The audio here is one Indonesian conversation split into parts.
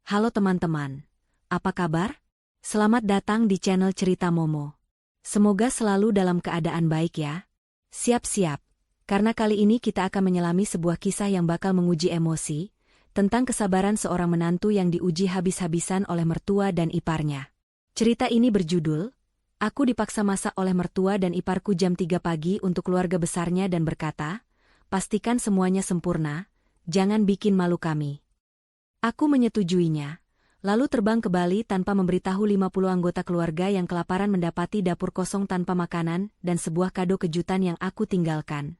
Halo teman-teman, apa kabar? Selamat datang di channel Cerita Momo. Semoga selalu dalam keadaan baik ya. Siap-siap, karena kali ini kita akan menyelami sebuah kisah yang bakal menguji emosi, tentang kesabaran seorang menantu yang diuji habis-habisan oleh mertua dan iparnya. Cerita ini berjudul, Aku dipaksa masak oleh mertua dan iparku jam 3 pagi untuk keluarga besarnya dan berkata, pastikan semuanya sempurna, jangan bikin malu kami. Aku menyetujuinya, lalu terbang ke Bali tanpa memberitahu 50 anggota keluarga yang kelaparan mendapati dapur kosong tanpa makanan dan sebuah kado kejutan yang aku tinggalkan.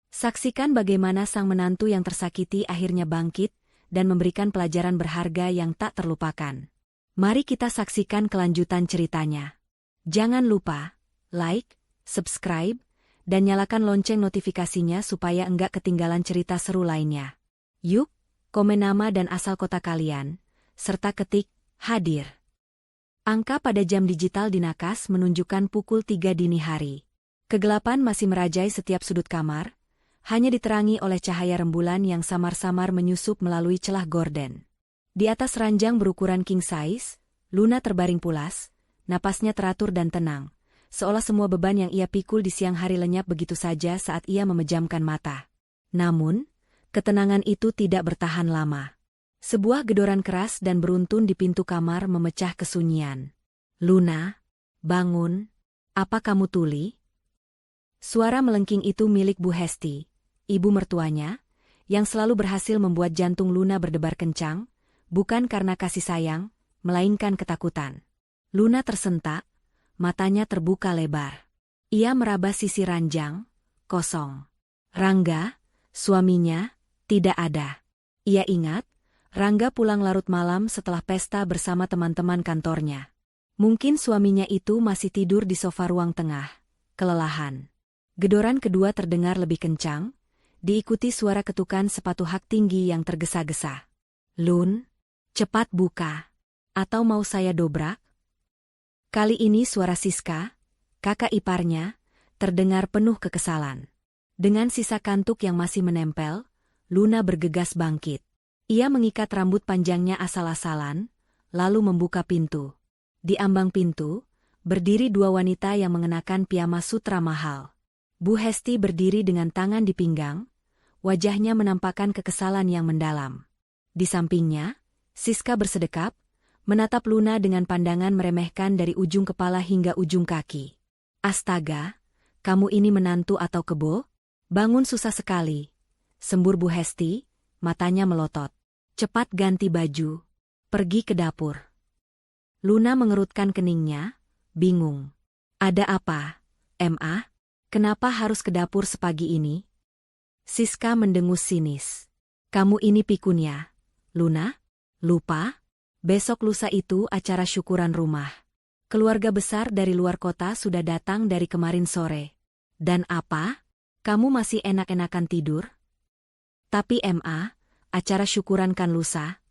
Saksikan bagaimana sang menantu yang tersakiti akhirnya bangkit dan memberikan pelajaran berharga yang tak terlupakan. Mari kita saksikan kelanjutan ceritanya. Jangan lupa like, subscribe, dan nyalakan lonceng notifikasinya supaya enggak ketinggalan cerita seru lainnya. Yuk! Komen nama dan asal kota kalian, serta ketik, hadir. Angka pada jam digital di Nakas menunjukkan pukul 3 dini hari. Kegelapan masih merajai setiap sudut kamar, hanya diterangi oleh cahaya rembulan yang samar-samar menyusup melalui celah gorden. Di atas ranjang berukuran king size, Luna terbaring pulas, napasnya teratur dan tenang, seolah semua beban yang ia pikul di siang hari lenyap begitu saja saat ia memejamkan mata. Namun, ketenangan itu tidak bertahan lama. Sebuah gedoran keras dan beruntun di pintu kamar memecah kesunyian. Luna, bangun. Apa kamu tuli? Suara melengking itu milik Bu Hesti, ibu mertuanya, yang selalu berhasil membuat jantung Luna berdebar kencang, bukan karena kasih sayang, melainkan ketakutan. Luna tersentak, matanya terbuka lebar. Ia meraba sisi ranjang, kosong. Rangga, suaminya, tidak ada. Ia ingat, Rangga pulang larut malam setelah pesta bersama teman-teman kantornya. Mungkin suaminya itu masih tidur di sofa ruang tengah, kelelahan. Gedoran kedua terdengar lebih kencang, diikuti suara ketukan sepatu hak tinggi yang tergesa-gesa. Lun, cepat buka. Atau mau saya dobrak? Kali ini suara Siska, kakak iparnya, terdengar penuh kekesalan. Dengan sisa kantuk yang masih menempel, Luna bergegas bangkit. Ia mengikat rambut panjangnya asal-asalan, lalu membuka pintu. Di ambang pintu, berdiri dua wanita yang mengenakan piyama sutra mahal. Bu Hesti berdiri dengan tangan di pinggang, wajahnya menampakkan kekesalan yang mendalam. Di sampingnya, Siska bersedekap, menatap Luna dengan pandangan meremehkan dari ujung kepala hingga ujung kaki. Astaga, kamu ini menantu atau kebo? Bangun susah sekali. Sembur Bu Hesti, matanya melotot. Cepat ganti baju. Pergi ke dapur. Luna mengerutkan keningnya, bingung. Ada apa, Ma? Kenapa harus ke dapur sepagi ini? Siska mendengus sinis. Kamu ini pikunnya, Luna? Lupa? Besok lusa itu acara syukuran rumah. Keluarga besar dari luar kota sudah datang dari kemarin sore. Dan apa? Kamu masih enak-enakan tidur? Tapi Ma, acara syukuran kan lusa?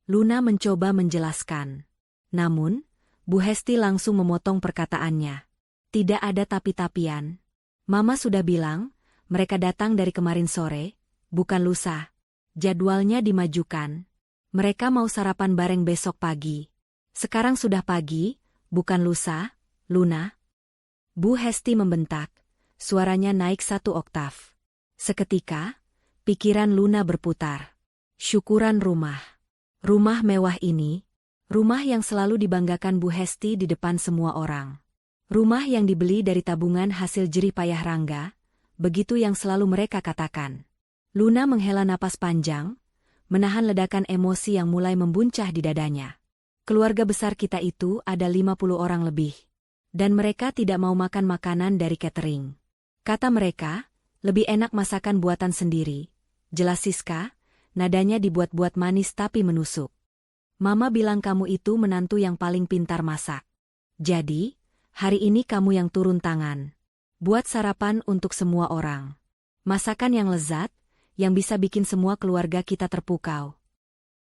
Luna mencoba menjelaskan. Namun, Bu Hesti langsung memotong perkataannya. Tidak ada tapi-tapian. Mama sudah bilang, mereka datang dari kemarin sore, bukan lusa. Jadwalnya dimajukan. Mereka mau sarapan bareng besok pagi. Sekarang sudah pagi, bukan lusa, Luna. Bu Hesti membentak, suaranya naik 1 oktav. Seketika, pikiran Luna berputar. Syukuran rumah. Rumah mewah ini, rumah yang selalu dibanggakan Bu Hesti di depan semua orang. Rumah yang dibeli dari tabungan hasil jerih payah Rangga, begitu yang selalu mereka katakan. Luna menghela napas panjang, menahan ledakan emosi yang mulai membuncah di dadanya. Keluarga besar kita itu ada 50 orang lebih. Dan mereka tidak mau makan makanan dari catering. Kata mereka, lebih enak masakan buatan sendiri. Jelas Siska, nadanya dibuat-buat manis tapi menusuk. Mama bilang kamu itu menantu yang paling pintar masak. Jadi, hari ini kamu yang turun tangan. Buat sarapan untuk semua orang. Masakan yang lezat, yang bisa bikin semua keluarga kita terpukau.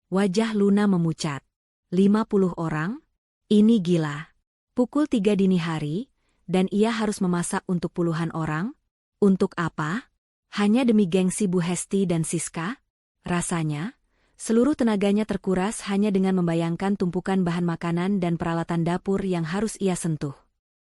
Wajah Luna memucat. 50 orang? Ini gila. Pukul 3 dini hari, dan ia harus memasak untuk puluhan orang? Untuk apa? Hanya demi gengsi Bu Hesti dan Siska? Rasanya, Seluruh tenaganya terkuras hanya dengan membayangkan tumpukan bahan makanan dan peralatan dapur yang harus ia sentuh.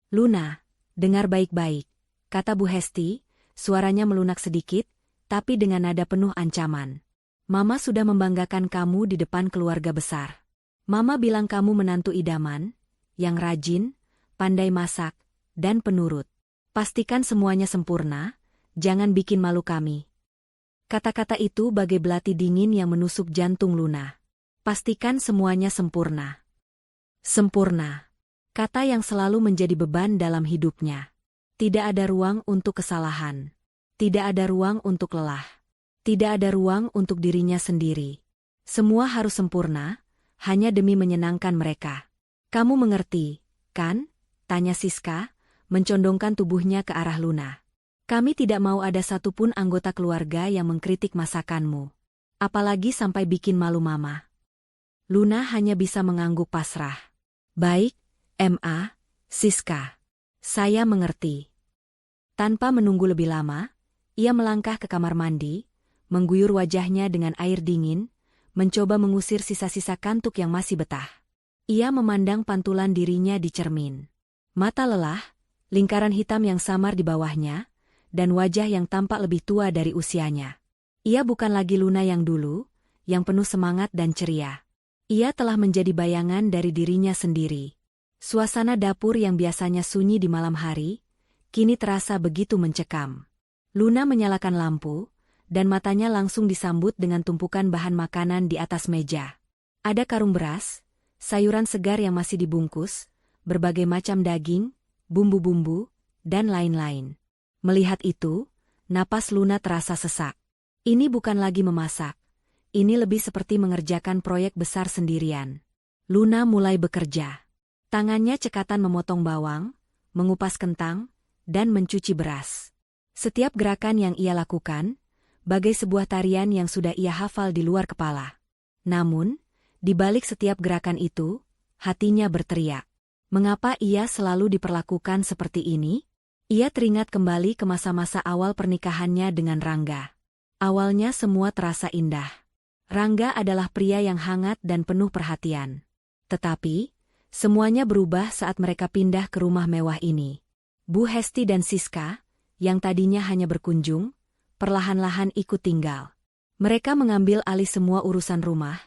"Luna, dengar baik-baik," kata Bu Hesti, suaranya melunak sedikit, tapi dengan nada penuh ancaman. "Mama sudah membanggakan kamu di depan keluarga besar. Mama bilang kamu menantu idaman, yang rajin, pandai masak, dan penurut. Pastikan semuanya sempurna, jangan bikin malu kami." Kata-kata itu bagai belati dingin yang menusuk jantung Luna. Pastikan semuanya sempurna. Sempurna. Kata yang selalu menjadi beban dalam hidupnya. Tidak ada ruang untuk kesalahan. Tidak ada ruang untuk lelah. Tidak ada ruang untuk dirinya sendiri. Semua harus sempurna, hanya demi menyenangkan mereka. "Kamu mengerti, kan?" tanya Siska, mencondongkan tubuhnya ke arah Luna. "Kami tidak mau ada satupun anggota keluarga yang mengkritik masakanmu. Apalagi sampai bikin malu Mama." Luna hanya bisa mengangguk pasrah. "Baik, Ma, Siska. Saya mengerti." Tanpa menunggu lebih lama, ia melangkah ke kamar mandi, mengguyur wajahnya dengan air dingin, mencoba mengusir sisa-sisa kantuk yang masih betah. Ia memandang pantulan dirinya di cermin. Mata lelah, lingkaran hitam yang samar di bawahnya, dan wajah yang tampak lebih tua dari usianya. Ia bukan lagi Luna yang dulu, yang penuh semangat dan ceria. Ia telah menjadi bayangan dari dirinya sendiri. Suasana dapur yang biasanya sunyi di malam hari, kini terasa begitu mencekam. Luna menyalakan lampu, dan matanya langsung disambut dengan tumpukan bahan makanan di atas meja. Ada karung beras, sayuran segar yang masih dibungkus, berbagai macam daging, bumbu-bumbu, dan lain-lain. Melihat itu, napas Luna terasa sesak. Ini bukan lagi memasak. Ini lebih seperti mengerjakan proyek besar sendirian. Luna mulai bekerja. Tangannya cekatan memotong bawang, mengupas kentang, dan mencuci beras. Setiap gerakan yang ia lakukan, bagai sebuah tarian yang sudah ia hafal di luar kepala. Namun, di balik setiap gerakan itu, hatinya berteriak. Mengapa ia selalu diperlakukan seperti ini? Ia teringat kembali ke masa-masa awal pernikahannya dengan Rangga. Awalnya semua terasa indah. Rangga adalah pria yang hangat dan penuh perhatian. Tetapi, semuanya berubah saat mereka pindah ke rumah mewah ini. Bu Hesti dan Siska, yang tadinya hanya berkunjung, perlahan-lahan ikut tinggal. Mereka mengambil alih semua urusan rumah,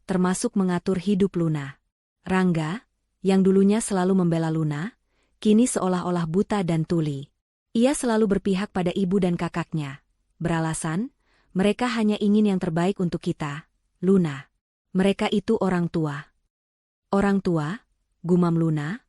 termasuk mengatur hidup Luna. Rangga, yang dulunya selalu membela Luna, kini seolah-olah buta dan tuli. Ia selalu berpihak pada ibu dan kakaknya. Beralasan, mereka hanya ingin yang terbaik untuk kita, Luna. Mereka itu orang tua. Orang tua, gumam Luna,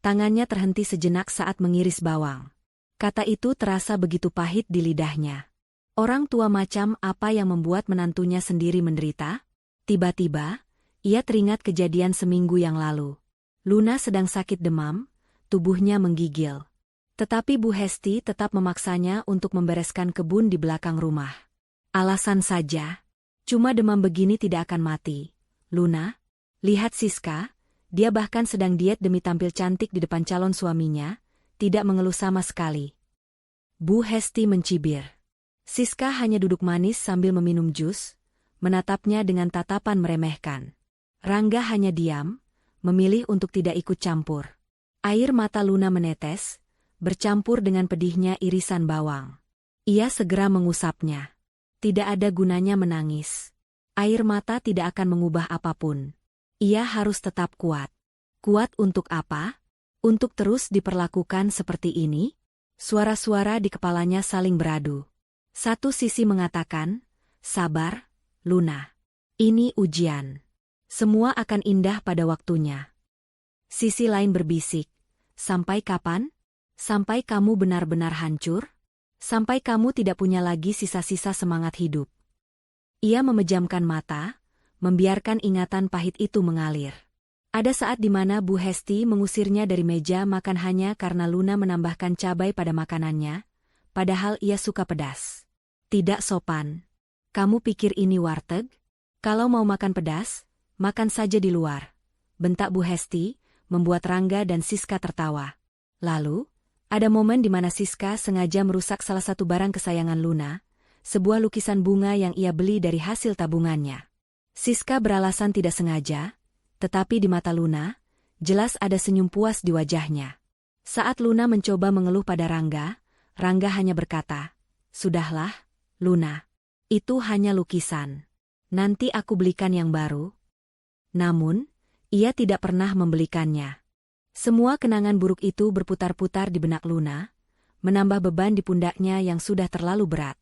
tangannya terhenti sejenak saat mengiris bawang. Kata itu terasa begitu pahit di lidahnya. Orang tua macam apa yang membuat menantunya sendiri menderita? Tiba-tiba, ia teringat kejadian seminggu yang lalu. Luna sedang sakit demam, tubuhnya menggigil. Tetapi Bu Hesti tetap memaksanya untuk membereskan kebun di belakang rumah. Alasan saja. Cuma demam begini tidak akan mati. Luna, lihat Siska, dia bahkan sedang diet demi tampil cantik di depan calon suaminya, tidak mengeluh sama sekali. Bu Hesti mencibir. Siska hanya duduk manis sambil meminum jus, menatapnya dengan tatapan meremehkan. Rangga hanya diam, memilih untuk tidak ikut campur. Air mata Luna menetes, bercampur dengan pedihnya irisan bawang. Ia segera mengusapnya. Tidak ada gunanya menangis. Air mata tidak akan mengubah apapun. Ia harus tetap kuat. Kuat untuk apa? Untuk terus diperlakukan seperti ini? Suara-suara di kepalanya saling beradu. Satu sisi mengatakan, "Sabar, Luna. Ini ujian. Semua akan indah pada waktunya." Sisi lain berbisik, "Sampai kapan? Sampai kamu benar-benar hancur? Sampai kamu tidak punya lagi sisa-sisa semangat hidup?" Ia memejamkan mata, membiarkan ingatan pahit itu mengalir. Ada saat di mana Bu Hesti mengusirnya dari meja makan hanya karena Luna menambahkan cabai pada makanannya, padahal ia suka pedas. "Tidak sopan. Kamu pikir ini warteg? Kalau mau makan pedas, makan saja di luar," bentak Bu Hesti, membuat Rangga dan Siska tertawa. Lalu, ada momen di mana Siska sengaja merusak salah satu barang kesayangan Luna, sebuah lukisan bunga yang ia beli dari hasil tabungannya. Siska beralasan tidak sengaja, tetapi di mata Luna, jelas ada senyum puas di wajahnya. Saat Luna mencoba mengeluh pada Rangga, Rangga hanya berkata, "Sudahlah, Luna. Itu hanya lukisan. Nanti aku belikan yang baru." Namun, ia tidak pernah membelikannya. Semua kenangan buruk itu berputar-putar di benak Luna, menambah beban di pundaknya yang sudah terlalu berat.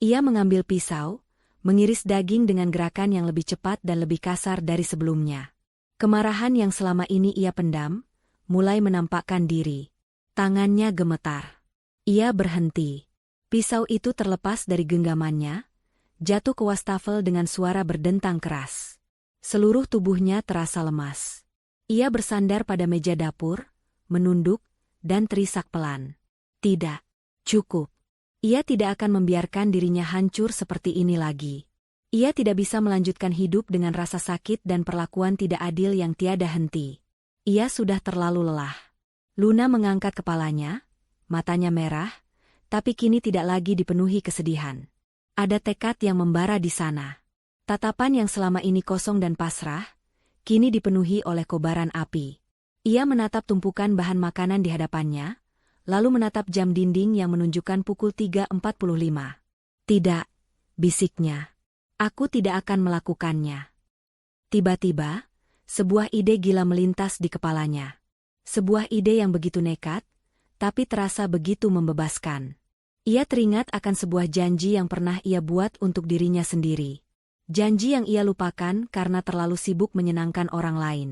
Ia mengambil pisau, mengiris daging dengan gerakan yang lebih cepat dan lebih kasar dari sebelumnya. Kemarahan yang selama ini ia pendam, mulai menampakkan diri. Tangannya gemetar. Ia berhenti. Pisau itu terlepas dari genggamannya, jatuh ke wastafel dengan suara berdentang keras. Seluruh tubuhnya terasa lemas. Ia bersandar pada meja dapur, menunduk, dan terisak pelan. Tidak. Cukup. Ia tidak akan membiarkan dirinya hancur seperti ini lagi. Ia tidak bisa melanjutkan hidup dengan rasa sakit dan perlakuan tidak adil yang tiada henti. Ia sudah terlalu lelah. Luna mengangkat kepalanya, matanya merah, tapi kini tidak lagi dipenuhi kesedihan. Ada tekad yang membara di sana. Tatapan yang selama ini kosong dan pasrah, kini dipenuhi oleh kobaran api. Ia menatap tumpukan bahan makanan di hadapannya, lalu menatap jam dinding yang menunjukkan pukul 3.45. "Tidak," bisiknya. "Aku tidak akan melakukannya." Tiba-tiba, sebuah ide gila melintas di kepalanya. Sebuah ide yang begitu nekat, tapi terasa begitu membebaskan. Ia teringat akan sebuah janji yang pernah ia buat untuk dirinya sendiri. Janji yang ia lupakan karena terlalu sibuk menyenangkan orang lain.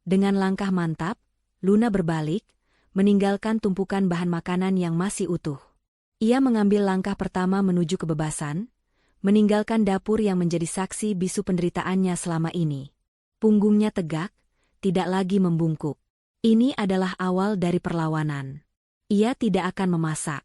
Dengan langkah mantap, Luna berbalik, meninggalkan tumpukan bahan makanan yang masih utuh. Ia mengambil langkah pertama menuju kebebasan, meninggalkan dapur yang menjadi saksi bisu penderitaannya selama ini. Punggungnya tegak, tidak lagi membungkuk. Ini adalah awal dari perlawanan. Ia tidak akan memasak.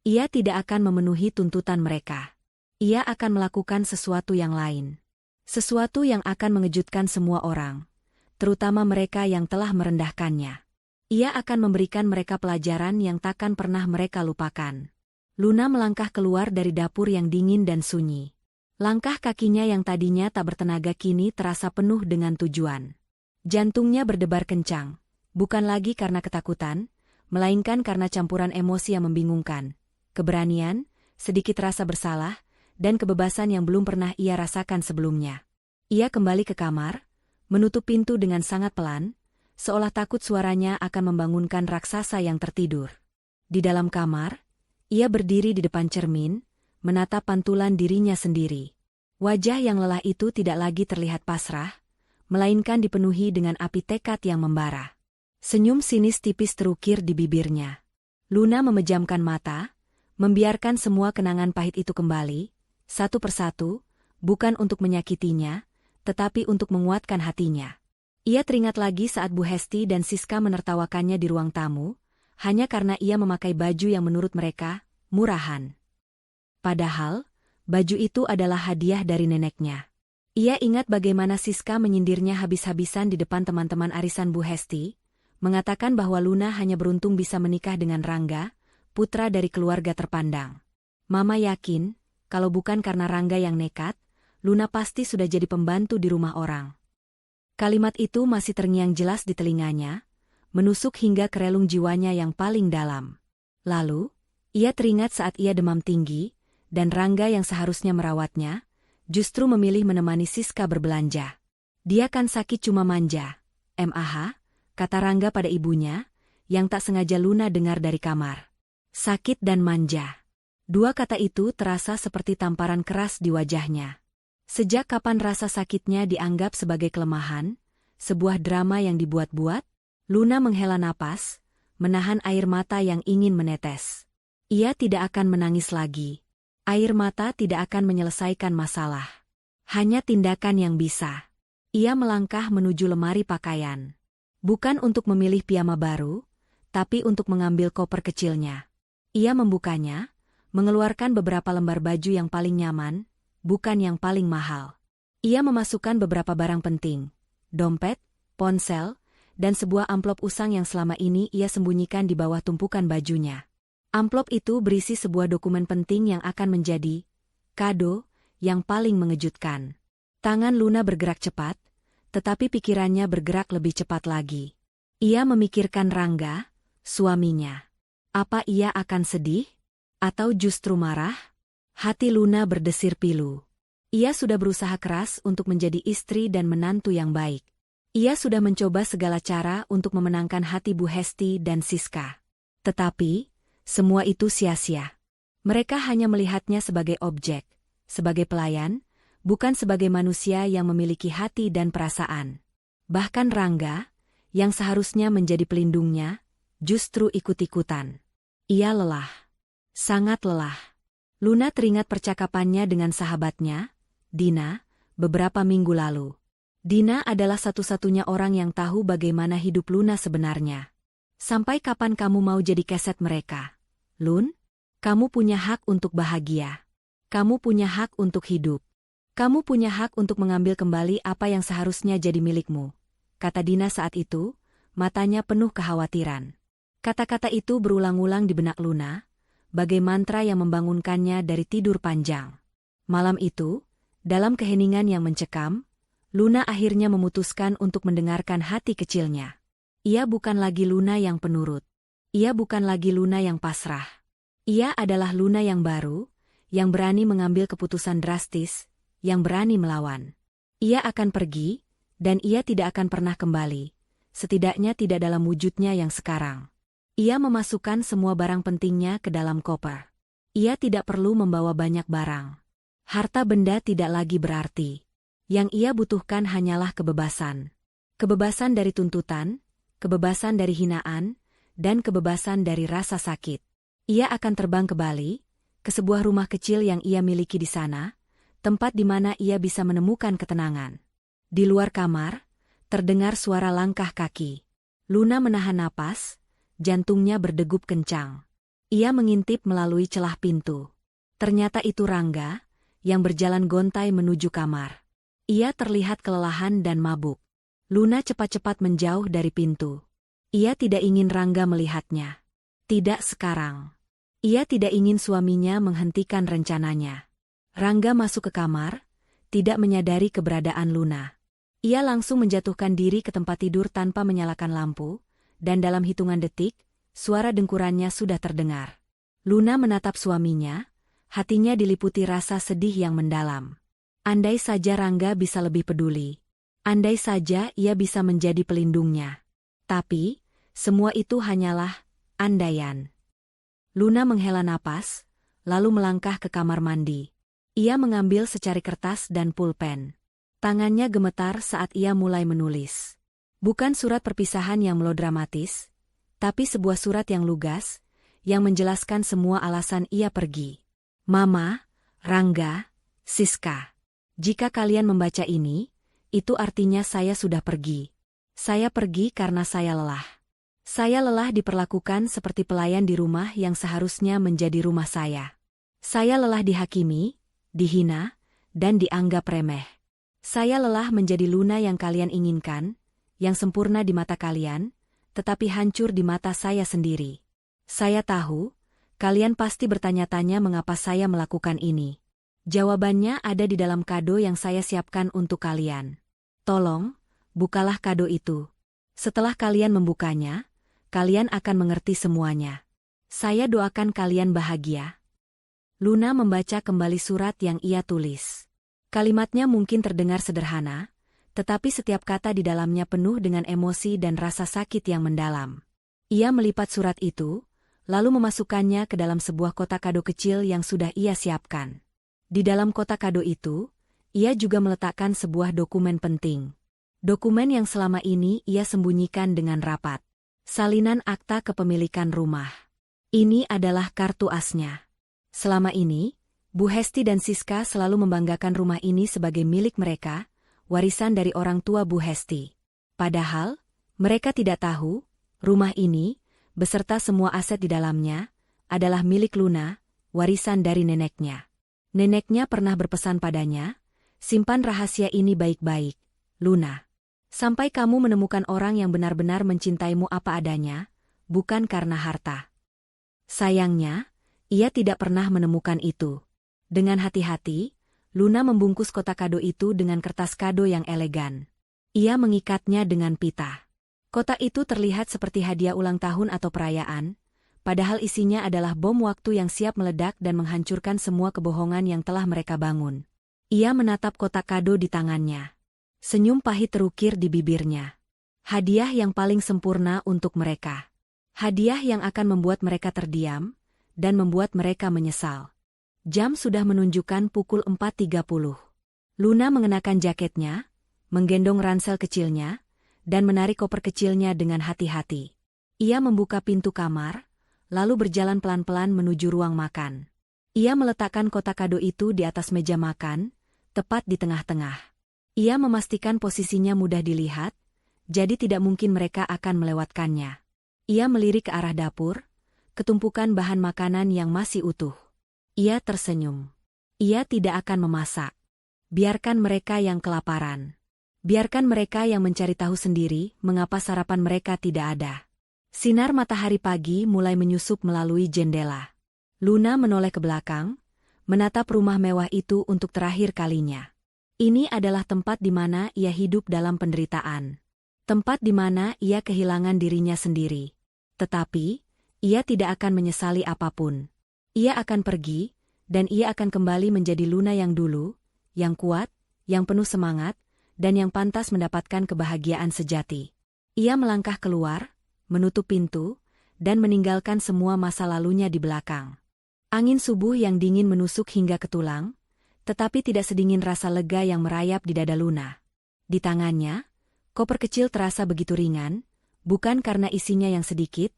Ia tidak akan memenuhi tuntutan mereka. Ia akan melakukan sesuatu yang lain. Sesuatu yang akan mengejutkan semua orang, terutama mereka yang telah merendahkannya. Ia akan memberikan mereka pelajaran yang takkan pernah mereka lupakan. Luna melangkah keluar dari dapur yang dingin dan sunyi. Langkah kakinya yang tadinya tak bertenaga kini terasa penuh dengan tujuan. Jantungnya berdebar kencang, bukan lagi karena ketakutan, melainkan karena campuran emosi yang membingungkan, keberanian, sedikit rasa bersalah, dan kebebasan yang belum pernah ia rasakan sebelumnya. Ia kembali ke kamar, menutup pintu dengan sangat pelan, seolah takut suaranya akan membangunkan raksasa yang tertidur. Di dalam kamar, ia berdiri di depan cermin, menatap pantulan dirinya sendiri. Wajah yang lelah itu tidak lagi terlihat pasrah, melainkan dipenuhi dengan api tekad yang membara. Senyum sinis tipis terukir di bibirnya. Luna memejamkan mata, membiarkan semua kenangan pahit itu kembali, satu persatu, bukan untuk menyakitinya, tetapi untuk menguatkan hatinya. Ia teringat lagi saat Bu Hesti dan Siska menertawakannya di ruang tamu, hanya karena ia memakai baju yang menurut mereka, murahan. Padahal, baju itu adalah hadiah dari neneknya. Ia ingat bagaimana Siska menyindirnya habis-habisan di depan teman-teman arisan Bu Hesti, mengatakan bahwa Luna hanya beruntung bisa menikah dengan Rangga, putra dari keluarga terpandang. Mama yakin, kalau bukan karena Rangga yang nekat, Luna pasti sudah jadi pembantu di rumah orang. Kalimat itu masih terngiang jelas di telinganya, menusuk hingga ke relung jiwanya yang paling dalam. Lalu, ia teringat saat ia demam tinggi, dan Rangga yang seharusnya merawatnya, justru memilih menemani Siska berbelanja. "Dia kan sakit cuma manja." "Mah," kata Rangga pada ibunya, yang tak sengaja Luna dengar dari kamar. Sakit dan manja. Dua kata itu terasa seperti tamparan keras di wajahnya. Sejak kapan rasa sakitnya dianggap sebagai kelemahan, sebuah drama yang dibuat-buat? Luna menghela napas, menahan air mata yang ingin menetes. Ia tidak akan menangis lagi. Air mata tidak akan menyelesaikan masalah. Hanya tindakan yang bisa. Ia melangkah menuju lemari pakaian. Bukan untuk memilih piyama baru, tapi untuk mengambil koper kecilnya. Ia membukanya, mengeluarkan beberapa lembar baju yang paling nyaman, bukan yang paling mahal. Ia memasukkan beberapa barang penting, dompet, ponsel, dan sebuah amplop usang yang selama ini ia sembunyikan di bawah tumpukan bajunya. Amplop itu berisi sebuah dokumen penting yang akan menjadi kado yang paling mengejutkan. Tangan Luna bergerak cepat, tetapi pikirannya bergerak lebih cepat lagi. Ia memikirkan Rangga, suaminya. Apa ia akan sedih? Atau justru marah? Hati Luna berdesir pilu. Ia sudah berusaha keras untuk menjadi istri dan menantu yang baik. Ia sudah mencoba segala cara untuk memenangkan hati Bu Hesti dan Siska. Tetapi, semua itu sia-sia. Mereka hanya melihatnya sebagai objek, sebagai pelayan, bukan sebagai manusia yang memiliki hati dan perasaan. Bahkan Rangga, yang seharusnya menjadi pelindungnya, justru ikut-ikutan. Ia lelah. Sangat lelah. Luna teringat percakapannya dengan sahabatnya, Dina, beberapa minggu lalu. Dina adalah satu-satunya orang yang tahu bagaimana hidup Luna sebenarnya. Sampai kapan kamu mau jadi keset mereka? Lun, kamu punya hak untuk bahagia. Kamu punya hak untuk hidup. Kamu punya hak untuk mengambil kembali apa yang seharusnya jadi milikmu, kata Dina saat itu, matanya penuh kekhawatiran. Kata-kata itu berulang-ulang di benak Luna, bagai mantra yang membangunkannya dari tidur panjang. Malam itu, dalam keheningan yang mencekam, Luna akhirnya memutuskan untuk mendengarkan hati kecilnya. Ia bukan lagi Luna yang penurut. Ia bukan lagi Luna yang pasrah. Ia adalah Luna yang baru, yang berani mengambil keputusan drastis, yang berani melawan. Ia akan pergi, dan ia tidak akan pernah kembali, setidaknya tidak dalam wujudnya yang sekarang. Ia memasukkan semua barang pentingnya ke dalam koper. Ia tidak perlu membawa banyak barang. Harta benda tidak lagi berarti. Yang ia butuhkan hanyalah kebebasan. Kebebasan dari tuntutan, kebebasan dari hinaan, dan kebebasan dari rasa sakit. Ia akan terbang ke Bali, ke sebuah rumah kecil yang ia miliki di sana, tempat di mana ia bisa menemukan ketenangan. Di luar kamar, terdengar suara langkah kaki. Luna menahan napas, jantungnya berdegup kencang. Ia mengintip melalui celah pintu. Ternyata itu Rangga, yang berjalan gontai menuju kamar. Ia terlihat kelelahan dan mabuk. Luna cepat-cepat menjauh dari pintu. Ia tidak ingin Rangga melihatnya. Tidak sekarang. Ia tidak ingin suaminya menghentikan rencananya. Rangga masuk ke kamar, tidak menyadari keberadaan Luna. Ia langsung menjatuhkan diri ke tempat tidur tanpa menyalakan lampu, dan dalam hitungan detik, suara dengkurannya sudah terdengar. Luna menatap suaminya, hatinya diliputi rasa sedih yang mendalam. Andai saja Rangga bisa lebih peduli. Andai saja ia bisa menjadi pelindungnya. Tapi, semua itu hanyalah andaian. Luna menghela napas, lalu melangkah ke kamar mandi. Ia mengambil secari kertas dan pulpen. Tangannya gemetar saat ia mulai menulis. Bukan surat perpisahan yang melodramatis, tapi sebuah surat yang lugas, yang menjelaskan semua alasan ia pergi. Mama, Rangga, Siska. Jika kalian membaca ini, itu artinya saya sudah pergi. Saya pergi karena saya lelah. Saya lelah diperlakukan seperti pelayan di rumah yang seharusnya menjadi rumah saya. Saya lelah dihakimi, dihina, dan dianggap remeh. Saya lelah menjadi Luna yang kalian inginkan, yang sempurna di mata kalian, tetapi hancur di mata saya sendiri. Saya tahu, kalian pasti bertanya-tanya mengapa saya melakukan ini. Jawabannya ada di dalam kado yang saya siapkan untuk kalian. Tolong, bukalah kado itu. Setelah kalian membukanya, kalian akan mengerti semuanya. Saya doakan kalian bahagia. Luna membaca kembali surat yang ia tulis. Kalimatnya mungkin terdengar sederhana, tetapi setiap kata di dalamnya penuh dengan emosi dan rasa sakit yang mendalam. Ia melipat surat itu, lalu memasukkannya ke dalam sebuah kotak kado kecil yang sudah ia siapkan. Di dalam kotak kado itu, ia juga meletakkan sebuah dokumen penting. Dokumen yang selama ini ia sembunyikan dengan rapat. Salinan akta kepemilikan rumah. Ini adalah kartu asnya. Selama ini, Bu Hesti dan Siska selalu membanggakan rumah ini sebagai milik mereka, warisan dari orang tua Bu Hesti. Padahal, mereka tidak tahu, rumah ini, beserta semua aset di dalamnya, adalah milik Luna, warisan dari neneknya. Neneknya pernah berpesan padanya, simpan rahasia ini baik-baik, Luna. Sampai kamu menemukan orang yang benar-benar mencintaimu apa adanya, bukan karena harta. Sayangnya, ia tidak pernah menemukan itu. Dengan hati-hati, Luna membungkus kotak kado itu dengan kertas kado yang elegan. Ia mengikatnya dengan pita. Kotak itu terlihat seperti hadiah ulang tahun atau perayaan, padahal isinya adalah bom waktu yang siap meledak dan menghancurkan semua kebohongan yang telah mereka bangun. Ia menatap kotak kado di tangannya. Senyum pahit terukir di bibirnya. Hadiah yang paling sempurna untuk mereka. Hadiah yang akan membuat mereka terdiam, dan membuat mereka menyesal. Jam sudah menunjukkan pukul 4.30. Luna mengenakan jaketnya, menggendong ransel kecilnya, dan menarik koper kecilnya dengan hati-hati. Ia membuka pintu kamar, lalu berjalan pelan-pelan menuju ruang makan. Ia meletakkan kotak kado itu di atas meja makan, tepat di tengah-tengah. Ia memastikan posisinya mudah dilihat, jadi tidak mungkin mereka akan melewatkannya. Ia melirik ke arah dapur, ketumpukan bahan makanan yang masih utuh. Ia tersenyum. Ia tidak akan memasak. Biarkan mereka yang kelaparan. Biarkan mereka yang mencari tahu sendiri mengapa sarapan mereka tidak ada. Sinar matahari pagi mulai menyusup melalui jendela. Luna menoleh ke belakang, menatap rumah mewah itu untuk terakhir kalinya. Ini adalah tempat di mana ia hidup dalam penderitaan. Tempat di mana ia kehilangan dirinya sendiri. Tetapi, ia tidak akan menyesali apapun. Ia akan pergi, dan ia akan kembali menjadi Luna yang dulu, yang kuat, yang penuh semangat, dan yang pantas mendapatkan kebahagiaan sejati. Ia melangkah keluar, menutup pintu, dan meninggalkan semua masa lalunya di belakang. Angin subuh yang dingin menusuk hingga ke tulang, tetapi tidak sedingin rasa lega yang merayap di dada Luna. Di tangannya, koper kecil terasa begitu ringan, bukan karena isinya yang sedikit,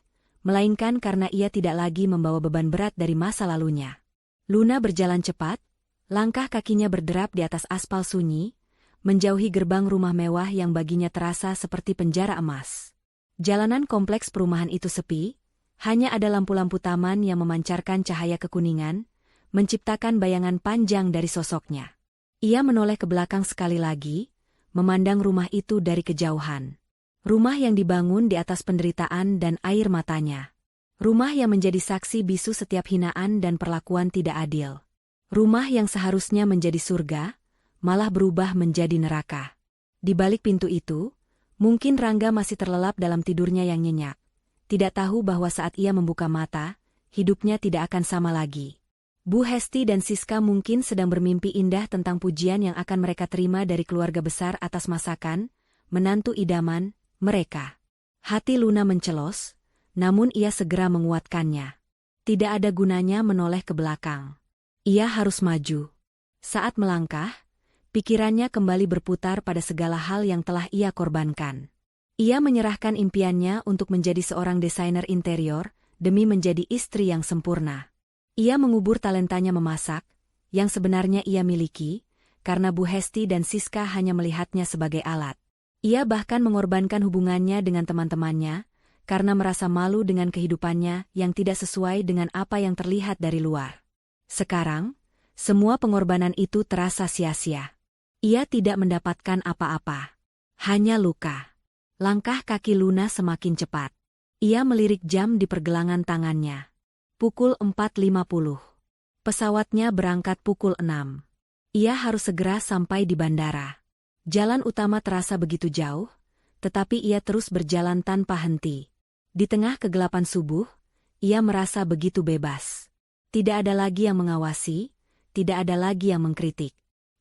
melainkan karena ia tidak lagi membawa beban berat dari masa lalunya. Luna berjalan cepat, langkah kakinya berderap di atas aspal sunyi, menjauhi gerbang rumah mewah yang baginya terasa seperti penjara emas. Jalanan kompleks perumahan itu sepi, hanya ada lampu-lampu taman yang memancarkan cahaya kekuningan, menciptakan bayangan panjang dari sosoknya. Ia menoleh ke belakang sekali lagi, memandang rumah itu dari kejauhan. Rumah yang dibangun di atas penderitaan dan air matanya. Rumah yang menjadi saksi bisu setiap hinaan dan perlakuan tidak adil. Rumah yang seharusnya menjadi surga, malah berubah menjadi neraka. Di balik pintu itu, mungkin Rangga masih terlelap dalam tidurnya yang nyenyak. Tidak tahu bahwa saat ia membuka mata, hidupnya tidak akan sama lagi. Bu Hesti dan Siska mungkin sedang bermimpi indah tentang pujian yang akan mereka terima dari keluarga besar atas masakan, menantu idaman, mereka. Hati Luna mencelos, namun ia segera menguatkannya. Tidak ada gunanya menoleh ke belakang. Ia harus maju. Saat melangkah, pikirannya kembali berputar pada segala hal yang telah ia korbankan. Ia menyerahkan impiannya untuk menjadi seorang desainer interior, demi menjadi istri yang sempurna. Ia mengubur talentanya memasak, yang sebenarnya ia miliki, karena Bu Hesti dan Siska hanya melihatnya sebagai alat. Ia bahkan mengorbankan hubungannya dengan teman-temannya, karena merasa malu dengan kehidupannya yang tidak sesuai dengan apa yang terlihat dari luar. Sekarang, semua pengorbanan itu terasa sia-sia. Ia tidak mendapatkan apa-apa. Hanya luka. Langkah kaki Luna semakin cepat. Ia melirik jam di pergelangan tangannya. Pukul 4.50. Pesawatnya berangkat pukul 6. Ia harus segera sampai di bandara. Jalan utama terasa begitu jauh, tetapi ia terus berjalan tanpa henti. Di tengah kegelapan subuh, ia merasa begitu bebas. Tidak ada lagi yang mengawasi, tidak ada lagi yang mengkritik.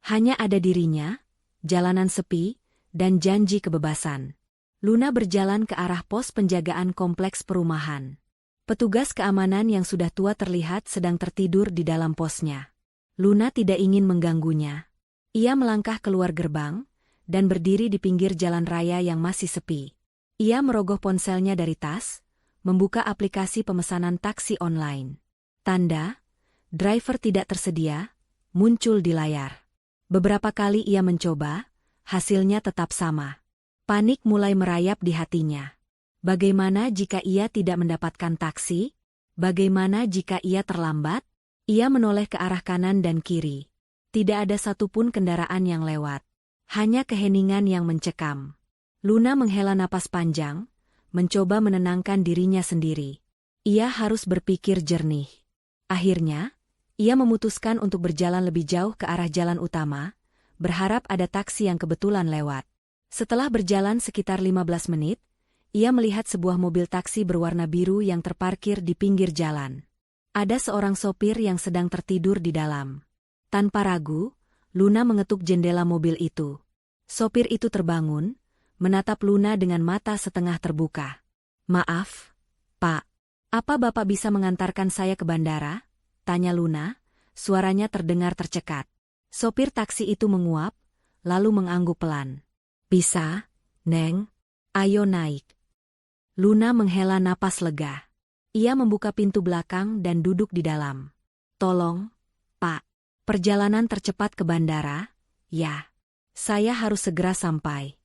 Hanya ada dirinya, jalanan sepi, dan janji kebebasan. Luna berjalan ke arah pos penjagaan kompleks perumahan. Petugas keamanan yang sudah tua terlihat sedang tertidur di dalam posnya. Luna tidak ingin mengganggunya. Ia melangkah keluar gerbang, dan berdiri di pinggir jalan raya yang masih sepi. Ia merogoh ponselnya dari tas, membuka aplikasi pemesanan taksi online. Tanda, driver tidak tersedia, muncul di layar. Beberapa kali ia mencoba, hasilnya tetap sama. Panik mulai merayap di hatinya. Bagaimana jika ia tidak mendapatkan taksi? Bagaimana jika ia terlambat? Ia menoleh ke arah kanan dan kiri. Tidak ada satupun kendaraan yang lewat. Hanya keheningan yang mencekam. Luna menghela napas panjang, mencoba menenangkan dirinya sendiri. Ia harus berpikir jernih. Akhirnya, Ia memutuskan untuk berjalan lebih jauh ke arah jalan utama, berharap ada taksi yang kebetulan lewat. Setelah berjalan sekitar 15 menit, ia melihat sebuah mobil taksi berwarna biru yang terparkir di pinggir jalan. Ada seorang sopir yang sedang tertidur di dalam. Tanpa ragu, Luna mengetuk jendela mobil itu. Sopir itu terbangun, menatap Luna dengan mata setengah terbuka. "Maaf, Pak. Apa Bapak bisa mengantarkan saya ke bandara?" tanya Luna, suaranya terdengar tercekat. Sopir taksi itu menguap, lalu mengangguk pelan. "Bisa, Neng. Ayo naik." Luna menghela napas lega. Ia membuka pintu belakang dan duduk di dalam. "Tolong, Pak. Perjalanan tercepat ke bandara, ya. Saya harus segera sampai."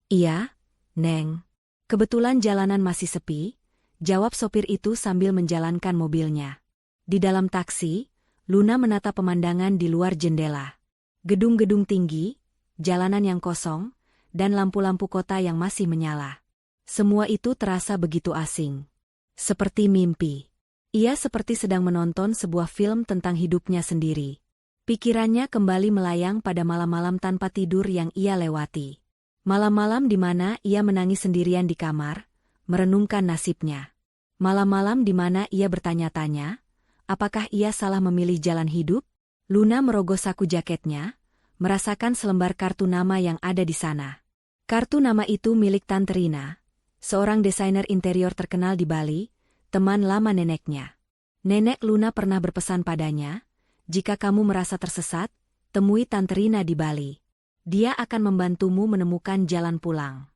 "Iya, Neng. Kebetulan jalanan masih sepi," jawab sopir itu sambil menjalankan mobilnya. Di dalam taksi, Luna menatap pemandangan di luar jendela. Gedung-gedung tinggi, jalanan yang kosong, dan lampu-lampu kota yang masih menyala. Semua itu terasa begitu asing. Seperti mimpi. Ia seperti sedang menonton sebuah film tentang hidupnya sendiri. Pikirannya kembali melayang pada malam-malam tanpa tidur yang ia lewati. Malam-malam di mana ia menangis sendirian di kamar, merenungkan nasibnya. Malam-malam di mana ia bertanya-tanya, apakah ia salah memilih jalan hidup? Luna merogoh saku jaketnya, merasakan selembar kartu nama yang ada di sana. Kartu nama itu milik Tante Rina, seorang desainer interior terkenal di Bali, teman lama neneknya. Nenek Luna pernah berpesan padanya, "Jika kamu merasa tersesat, temui Tante Rina di Bali. Dia akan membantumu menemukan jalan pulang."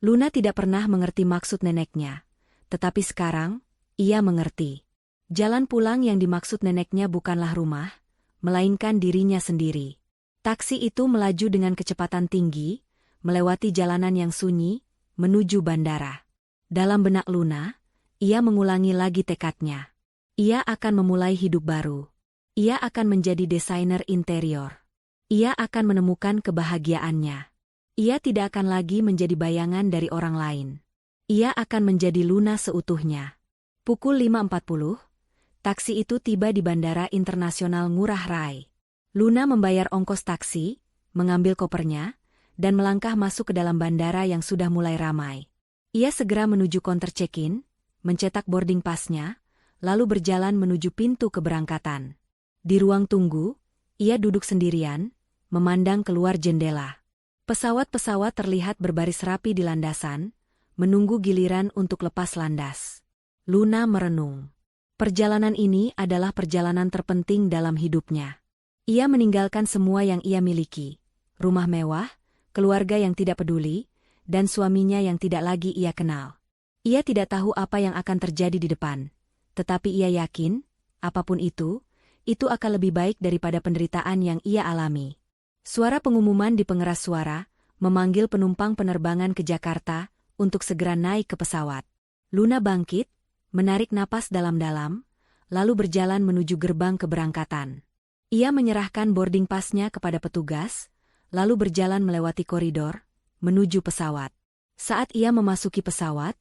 Luna tidak pernah mengerti maksud neneknya, tetapi sekarang, ia mengerti. Jalan pulang yang dimaksud neneknya bukanlah rumah, melainkan dirinya sendiri. Taksi itu melaju dengan kecepatan tinggi, melewati jalanan yang sunyi, menuju bandara. Dalam benak Luna, ia mengulangi lagi tekadnya. Ia akan memulai hidup baru. Ia akan menjadi desainer interior. Ia akan menemukan kebahagiaannya. Ia tidak akan lagi menjadi bayangan dari orang lain. Ia akan menjadi Luna seutuhnya. Pukul 5.40, taksi itu tiba di Bandara Internasional Ngurah Rai. Luna membayar ongkos taksi, mengambil kopernya, dan melangkah masuk ke dalam bandara yang sudah mulai ramai. Ia segera menuju counter check-in, mencetak boarding pass-nya, lalu berjalan menuju pintu keberangkatan. Di ruang tunggu, ia duduk sendirian, memandang keluar jendela. Pesawat-pesawat terlihat berbaris rapi di landasan, menunggu giliran untuk lepas landas. Luna merenung. Perjalanan ini adalah perjalanan terpenting dalam hidupnya. Ia meninggalkan semua yang ia miliki, rumah mewah, keluarga yang tidak peduli, dan suaminya yang tidak lagi ia kenal. Ia tidak tahu apa yang akan terjadi di depan, tetapi ia yakin, apapun itu akan lebih baik daripada penderitaan yang ia alami. Suara pengumuman di pengeras suara memanggil penumpang penerbangan ke Jakarta untuk segera naik ke pesawat. Luna bangkit, menarik napas dalam-dalam, lalu berjalan menuju gerbang keberangkatan. Ia menyerahkan boarding pass-nya kepada petugas, lalu berjalan melewati koridor, menuju pesawat. Saat ia memasuki pesawat,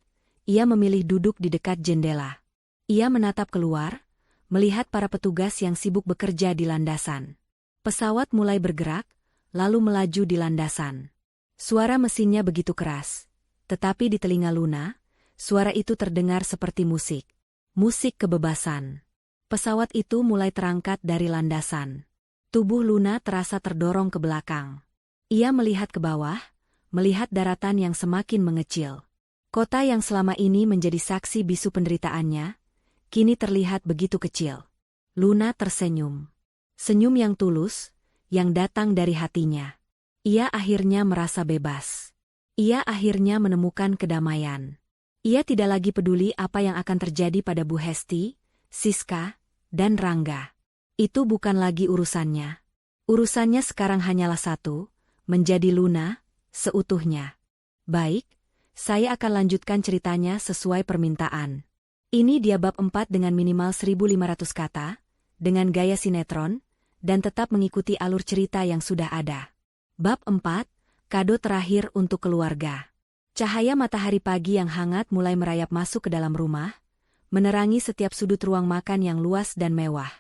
ia memilih duduk di dekat jendela. Ia menatap keluar, melihat para petugas yang sibuk bekerja di landasan. Pesawat mulai bergerak, lalu melaju di landasan. Suara mesinnya begitu keras, tetapi di telinga Luna, suara itu terdengar seperti musik. Musik kebebasan. Pesawat itu mulai terangkat dari landasan. Tubuh Luna terasa terdorong ke belakang. Ia melihat ke bawah, melihat daratan yang semakin mengecil. Kota yang selama ini menjadi saksi bisu penderitaannya, kini terlihat begitu kecil. Luna tersenyum. Senyum yang tulus, yang datang dari hatinya. Ia akhirnya merasa bebas. Ia akhirnya menemukan kedamaian. Ia tidak lagi peduli apa yang akan terjadi pada Bu Hesti, Siska, dan Rangga. Itu bukan lagi urusannya. Urusannya sekarang hanyalah satu, menjadi Luna, seutuhnya. Baik, saya akan lanjutkan ceritanya sesuai permintaan. Ini dia bab 4 dengan minimal 1.500 kata, dengan gaya sinetron, dan tetap mengikuti alur cerita yang sudah ada. Bab 4, kado terakhir untuk keluarga. Cahaya matahari pagi yang hangat mulai merayap masuk ke dalam rumah, menerangi setiap sudut ruang makan yang luas dan mewah.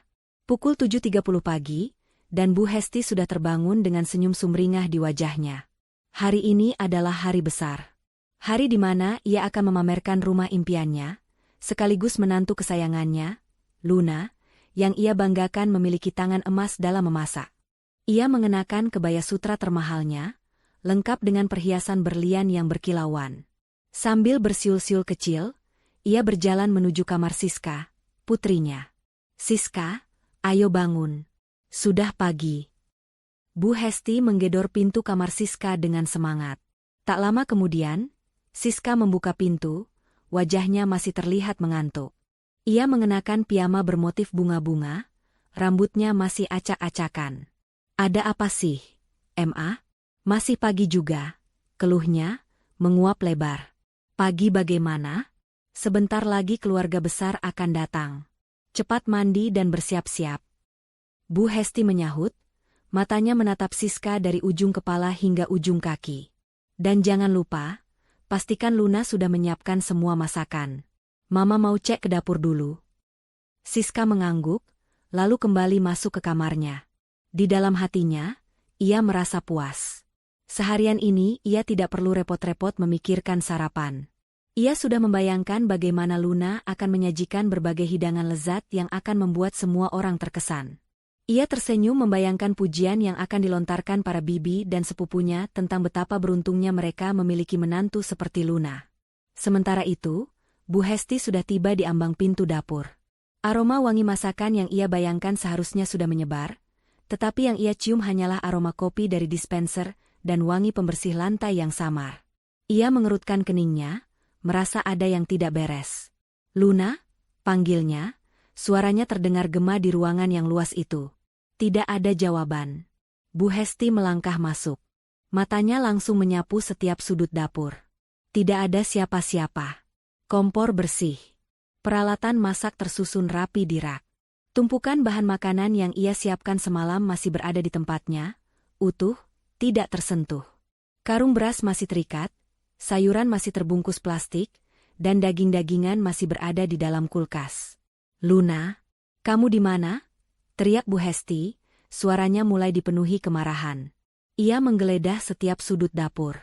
Pukul 7.30 pagi, dan Bu Hesti sudah terbangun dengan senyum sumringah di wajahnya. Hari ini adalah hari besar. Hari di mana ia akan memamerkan rumah impiannya, sekaligus menantu kesayangannya, Luna, yang ia banggakan memiliki tangan emas dalam memasak. Ia mengenakan kebaya sutra termahalnya, lengkap dengan perhiasan berlian yang berkilauan. Sambil bersiul-siul kecil, ia berjalan menuju kamar Siska, putrinya. "Siska, ayo bangun. Sudah pagi." Bu Hesti menggedor pintu kamar Siska dengan semangat. Tak lama kemudian, Siska membuka pintu, wajahnya masih terlihat mengantuk. Ia mengenakan piyama bermotif bunga-bunga, rambutnya masih acak-acakan. "Ada apa sih, Ma? Masih pagi juga," keluhnya, menguap lebar. "Pagi bagaimana? Sebentar lagi keluarga besar akan datang. Cepat mandi dan bersiap-siap." Bu Hesti menyahut, matanya menatap Siska dari ujung kepala hingga ujung kaki. "Dan jangan lupa, pastikan Luna sudah menyiapkan semua masakan. Mama mau cek ke dapur dulu." Siska mengangguk, lalu kembali masuk ke kamarnya. Di dalam hatinya, ia merasa puas. Seharian ini ia tidak perlu repot-repot memikirkan sarapan. Ia sudah membayangkan bagaimana Luna akan menyajikan berbagai hidangan lezat yang akan membuat semua orang terkesan. Ia tersenyum membayangkan pujian yang akan dilontarkan para bibi dan sepupunya tentang betapa beruntungnya mereka memiliki menantu seperti Luna. Sementara itu, Bu Hesti sudah tiba di ambang pintu dapur. Aroma wangi masakan yang ia bayangkan seharusnya sudah menyebar, tetapi yang ia cium hanyalah aroma kopi dari dispenser dan wangi pembersih lantai yang samar. Ia mengerutkan keningnya, merasa ada yang tidak beres. "Luna?" panggilnya, suaranya terdengar gema di ruangan yang luas itu. Tidak ada jawaban. Bu Hesti melangkah masuk. Matanya langsung menyapu setiap sudut dapur. Tidak ada siapa-siapa. Kompor bersih. Peralatan masak tersusun rapi di rak. Tumpukan bahan makanan yang ia siapkan semalam masih berada di tempatnya, utuh, tidak tersentuh. Karung beras masih terikat, sayuran masih terbungkus plastik, dan daging-dagingan masih berada di dalam kulkas. "Luna, kamu di mana?" teriak Bu Hesti, suaranya mulai dipenuhi kemarahan. Ia menggeledah setiap sudut dapur.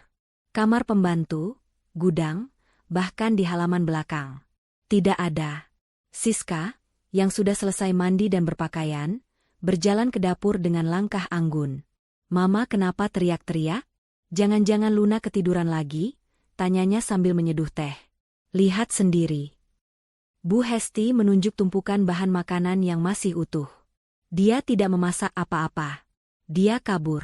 Kamar pembantu, gudang, bahkan di halaman belakang. Tidak ada. Siska, yang sudah selesai mandi dan berpakaian, berjalan ke dapur dengan langkah anggun. "Mama, kenapa teriak-teriak? Jangan-jangan Luna ketiduran lagi?" tanyanya sambil menyeduh teh. "Lihat sendiri." Bu Hesti menunjuk tumpukan bahan makanan yang masih utuh. Dia tidak memasak apa-apa. Dia kabur.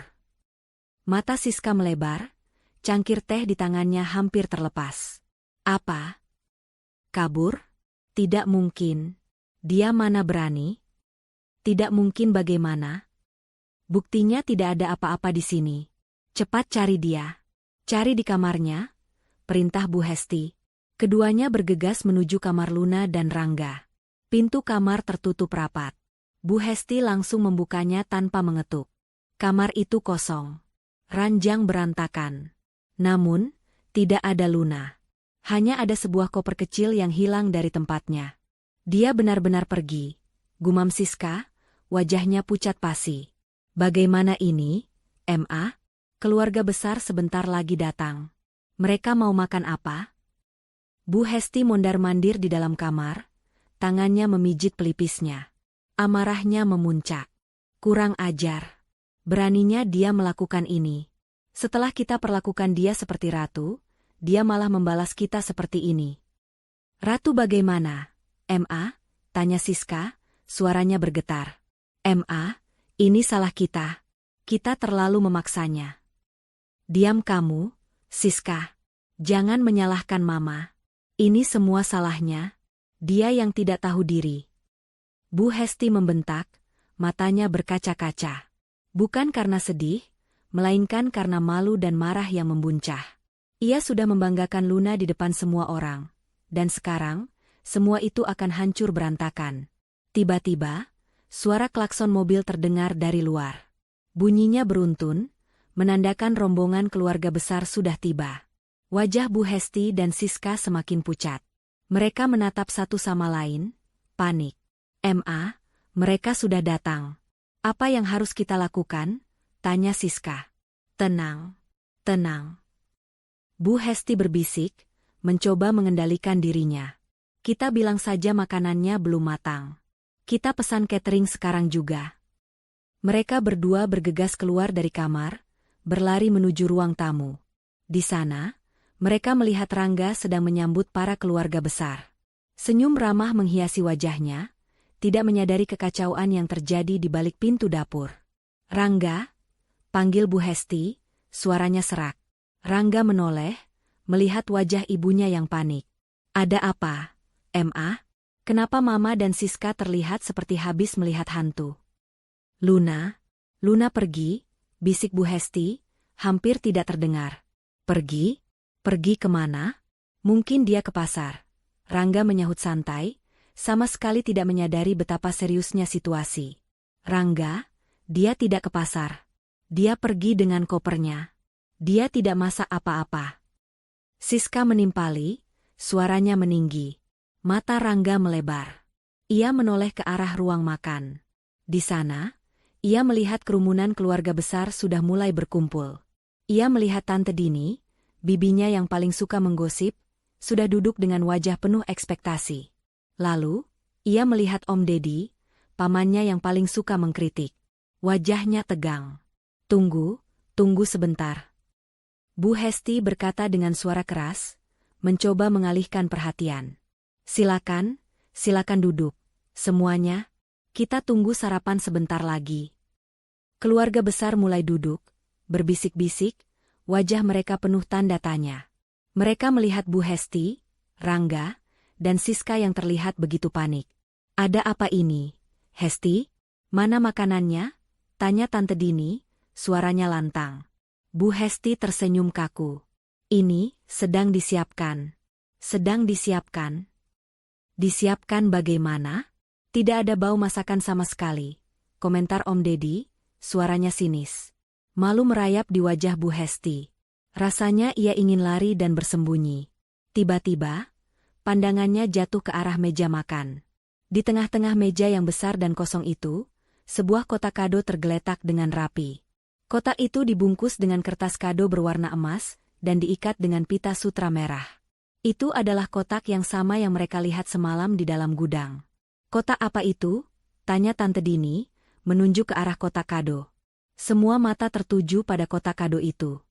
Mata Siska melebar, cangkir teh di tangannya hampir terlepas. "Apa? Kabur? Tidak mungkin. Dia mana berani?" "Tidak mungkin bagaimana? Buktinya tidak ada apa-apa di sini. Cepat cari dia. Cari di kamarnya," perintah Bu Hesti. Keduanya bergegas menuju kamar Luna dan Rangga. Pintu kamar tertutup rapat. Bu Hesti langsung membukanya tanpa mengetuk. Kamar itu kosong. Ranjang berantakan. Namun, tidak ada Luna. Hanya ada sebuah koper kecil yang hilang dari tempatnya. "Dia benar-benar pergi," gumam Siska, wajahnya pucat pasi. "Bagaimana ini, Ma? Keluarga besar sebentar lagi datang. Mereka mau makan apa?" Bu Hesti mondar-mandir di dalam kamar, tangannya memijit pelipisnya. Amarahnya memuncak. "Kurang ajar. Beraninya dia melakukan ini. Setelah kita perlakukan dia seperti ratu, dia malah membalas kita seperti ini." "Ratu bagaimana, Ma?" tanya Siska, suaranya bergetar. "Ma, ini salah kita. Kita terlalu memaksanya." "Diam kamu, Siska. Jangan menyalahkan Mama. Ini semua salahnya. Dia yang tidak tahu diri." Bu Hesti membentak, matanya berkaca-kaca. Bukan karena sedih, melainkan karena malu dan marah yang membuncah. Ia sudah membanggakan Luna di depan semua orang. Dan sekarang, semua itu akan hancur berantakan. Tiba-tiba, suara klakson mobil terdengar dari luar. Bunyinya beruntun, menandakan rombongan keluarga besar sudah tiba. Wajah Bu Hesti dan Siska semakin pucat. Mereka menatap satu sama lain, panik. "Ma, Mereka sudah datang. Apa yang harus kita lakukan? Tanya Siska. Tenang. Tenang. Bu Hesti berbisik, mencoba mengendalikan dirinya. Kita bilang saja makanannya belum matang. Kita pesan catering sekarang juga. Mereka berdua bergegas keluar dari kamar, berlari menuju ruang tamu. Di sana, mereka melihat Rangga sedang menyambut para keluarga besar. Senyum ramah menghiasi wajahnya, tidak menyadari kekacauan yang terjadi di balik pintu dapur. Rangga, panggil Bu Hesti, suaranya serak. Rangga menoleh, melihat wajah ibunya yang panik. Ada apa, Ma? Kenapa Mama dan Siska terlihat seperti habis melihat hantu? Luna pergi, bisik Bu Hesti, hampir tidak terdengar. Pergi? Pergi kemana? Mungkin dia ke pasar. Rangga menyahut santai, sama sekali tidak menyadari betapa seriusnya situasi. Rangga, dia tidak ke pasar. Dia pergi dengan kopernya. Dia tidak masak apa-apa. Siska menimpali, suaranya meninggi. Mata Rangga melebar. Ia menoleh ke arah ruang makan. Di sana, ia melihat kerumunan keluarga besar sudah mulai berkumpul. Ia melihat Tante Dini, bibinya yang paling suka menggosip, sudah duduk dengan wajah penuh ekspektasi. Lalu, ia melihat Om Deddy, pamannya yang paling suka mengkritik. Wajahnya tegang. Tunggu sebentar. Bu Hesti berkata dengan suara keras, mencoba mengalihkan perhatian. Silakan duduk. Semuanya, kita tunggu sarapan sebentar lagi. Keluarga besar mulai duduk, berbisik-bisik, wajah mereka penuh tanda tanya. Mereka melihat Bu Hesti, Rangga, dan Siska yang terlihat begitu panik. Ada apa ini, Hesti? Mana makanannya? Tanya Tante Dini, suaranya lantang. Bu Hesti tersenyum kaku. Ini, sedang disiapkan. Sedang disiapkan? Disiapkan bagaimana? Tidak ada bau masakan sama sekali. Komentar Om Deddy, suaranya sinis. Malu merayap di wajah Bu Hesti. Rasanya ia ingin lari dan bersembunyi. Tiba-tiba, pandangannya jatuh ke arah meja makan. Di tengah-tengah meja yang besar dan kosong itu, sebuah kotak kado tergeletak dengan rapi. Kotak itu dibungkus dengan kertas kado berwarna emas dan diikat dengan pita sutra merah. Itu adalah kotak yang sama yang mereka lihat semalam di dalam gudang. Kotak apa itu? Tanya Tante Dini, menunjuk ke arah kotak kado. Semua mata tertuju pada kotak kado itu.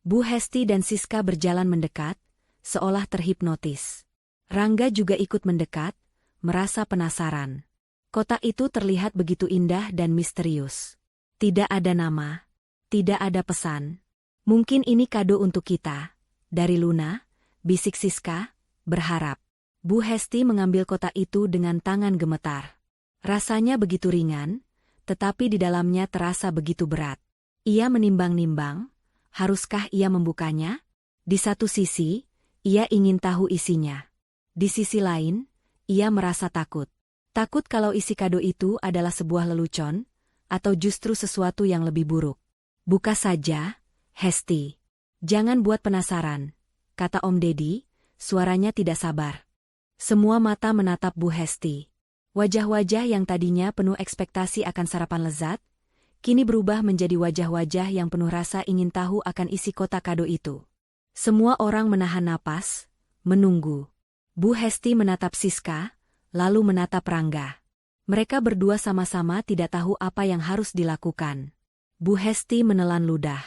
Bu Hesti dan Siska berjalan mendekat, seolah terhipnotis. Rangga juga ikut mendekat, merasa penasaran. Kotak itu terlihat begitu indah dan misterius. Tidak ada nama. Tidak ada pesan. Mungkin ini kado untuk kita. Dari Luna, bisik Siska, berharap. Bu Hesti mengambil kotak itu dengan tangan gemetar. Rasanya begitu ringan, tetapi di dalamnya terasa begitu berat. Ia menimbang-nimbang, haruskah ia membukanya? Di satu sisi, ia ingin tahu isinya. Di sisi lain, ia merasa takut. Takut kalau isi kado itu adalah sebuah lelucon, atau justru sesuatu yang lebih buruk. Buka saja, Hesti. Jangan buat penasaran, kata Om Deddy, suaranya tidak sabar. Semua mata menatap Bu Hesti. Wajah-wajah yang tadinya penuh ekspektasi akan sarapan lezat, kini berubah menjadi wajah-wajah yang penuh rasa ingin tahu akan isi kotak kado itu. Semua orang menahan napas, menunggu. Bu Hesti menatap Siska, lalu menatap Rangga. Mereka berdua sama-sama tidak tahu apa yang harus dilakukan. Bu Hesti menelan ludah.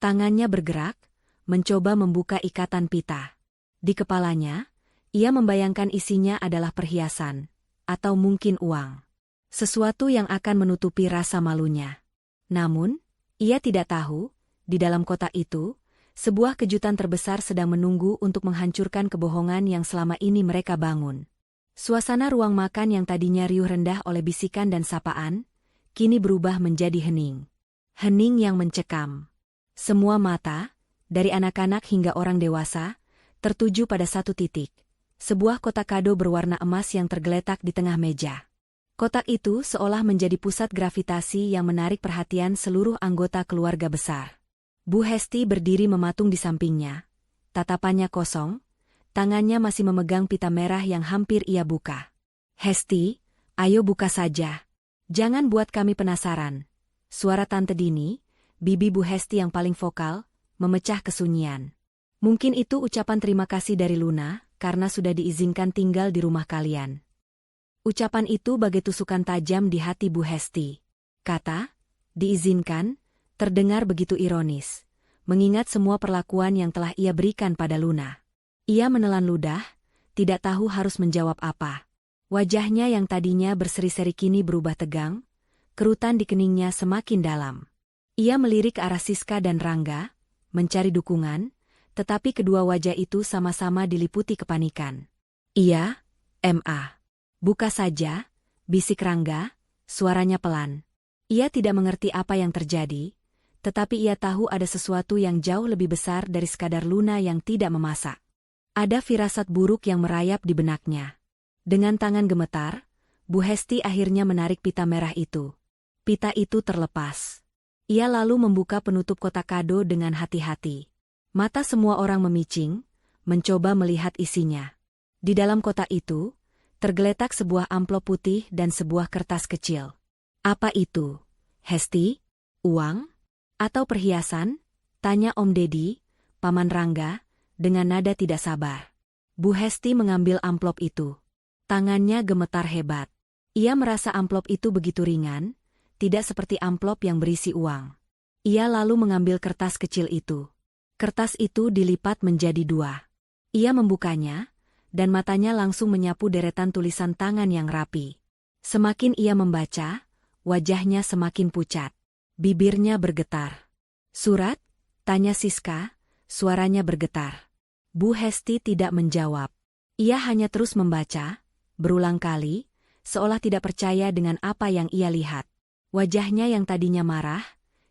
Tangannya bergerak, mencoba membuka ikatan pita. Di kepalanya, ia membayangkan isinya adalah perhiasan, atau mungkin uang. Sesuatu yang akan menutupi rasa malunya. Namun, ia tidak tahu, di dalam kotak itu, sebuah kejutan terbesar sedang menunggu untuk menghancurkan kebohongan yang selama ini mereka bangun. Suasana ruang makan yang tadinya riuh rendah oleh bisikan dan sapaan, kini berubah menjadi hening. Hening yang mencekam. Semua mata, dari anak-anak hingga orang dewasa, tertuju pada satu titik. Sebuah kotak kado berwarna emas yang tergeletak di tengah meja. Kotak itu seolah menjadi pusat gravitasi yang menarik perhatian seluruh anggota keluarga besar. Bu Hesti berdiri mematung di sampingnya. Tatapannya kosong, tangannya masih memegang pita merah yang hampir ia buka. Hesti, ayo buka saja. Jangan buat kami penasaran. Suara Tante Dini, bibi Bu Hesti yang paling vokal, memecah kesunyian. Mungkin itu ucapan terima kasih dari Luna, karena sudah diizinkan tinggal di rumah kalian. Ucapan itu bagai tusukan tajam di hati Bu Hesti. Kata, diizinkan, terdengar begitu ironis, mengingat semua perlakuan yang telah ia berikan pada Luna. Ia menelan ludah, tidak tahu harus menjawab apa. Wajahnya yang tadinya berseri-seri kini berubah tegang, kerutan di keningnya semakin dalam. Ia melirik ke arah Siska dan Rangga, mencari dukungan, tetapi kedua wajah itu sama-sama diliputi kepanikan. Iya, Ma. Buka saja, bisik Rangga, suaranya pelan. Ia tidak mengerti apa yang terjadi, tetapi ia tahu ada sesuatu yang jauh lebih besar dari sekadar Luna yang tidak memasak. Ada firasat buruk yang merayap di benaknya. Dengan tangan gemetar, Bu Hesti akhirnya menarik pita merah itu. Pita itu terlepas. Ia lalu membuka penutup kotak kado dengan hati-hati. Mata semua orang memicing, mencoba melihat isinya. Di dalam kotak itu, tergeletak sebuah amplop putih dan sebuah kertas kecil. Apa itu? Hesti? Uang? Atau perhiasan? Tanya Om Deddy, Paman Rangga, dengan nada tidak sabar. Bu Hesti mengambil amplop itu. Tangannya gemetar hebat. Ia merasa amplop itu begitu ringan, tidak seperti amplop yang berisi uang. Ia lalu mengambil kertas kecil itu. Kertas itu dilipat menjadi dua. Ia membukanya, dan matanya langsung menyapu deretan tulisan tangan yang rapi. Semakin ia membaca, wajahnya semakin pucat. Bibirnya bergetar. Surat? Tanya Siska, suaranya bergetar. Bu Hesti tidak menjawab. Ia hanya terus membaca, berulang kali, seolah tidak percaya dengan apa yang ia lihat. Wajahnya yang tadinya marah,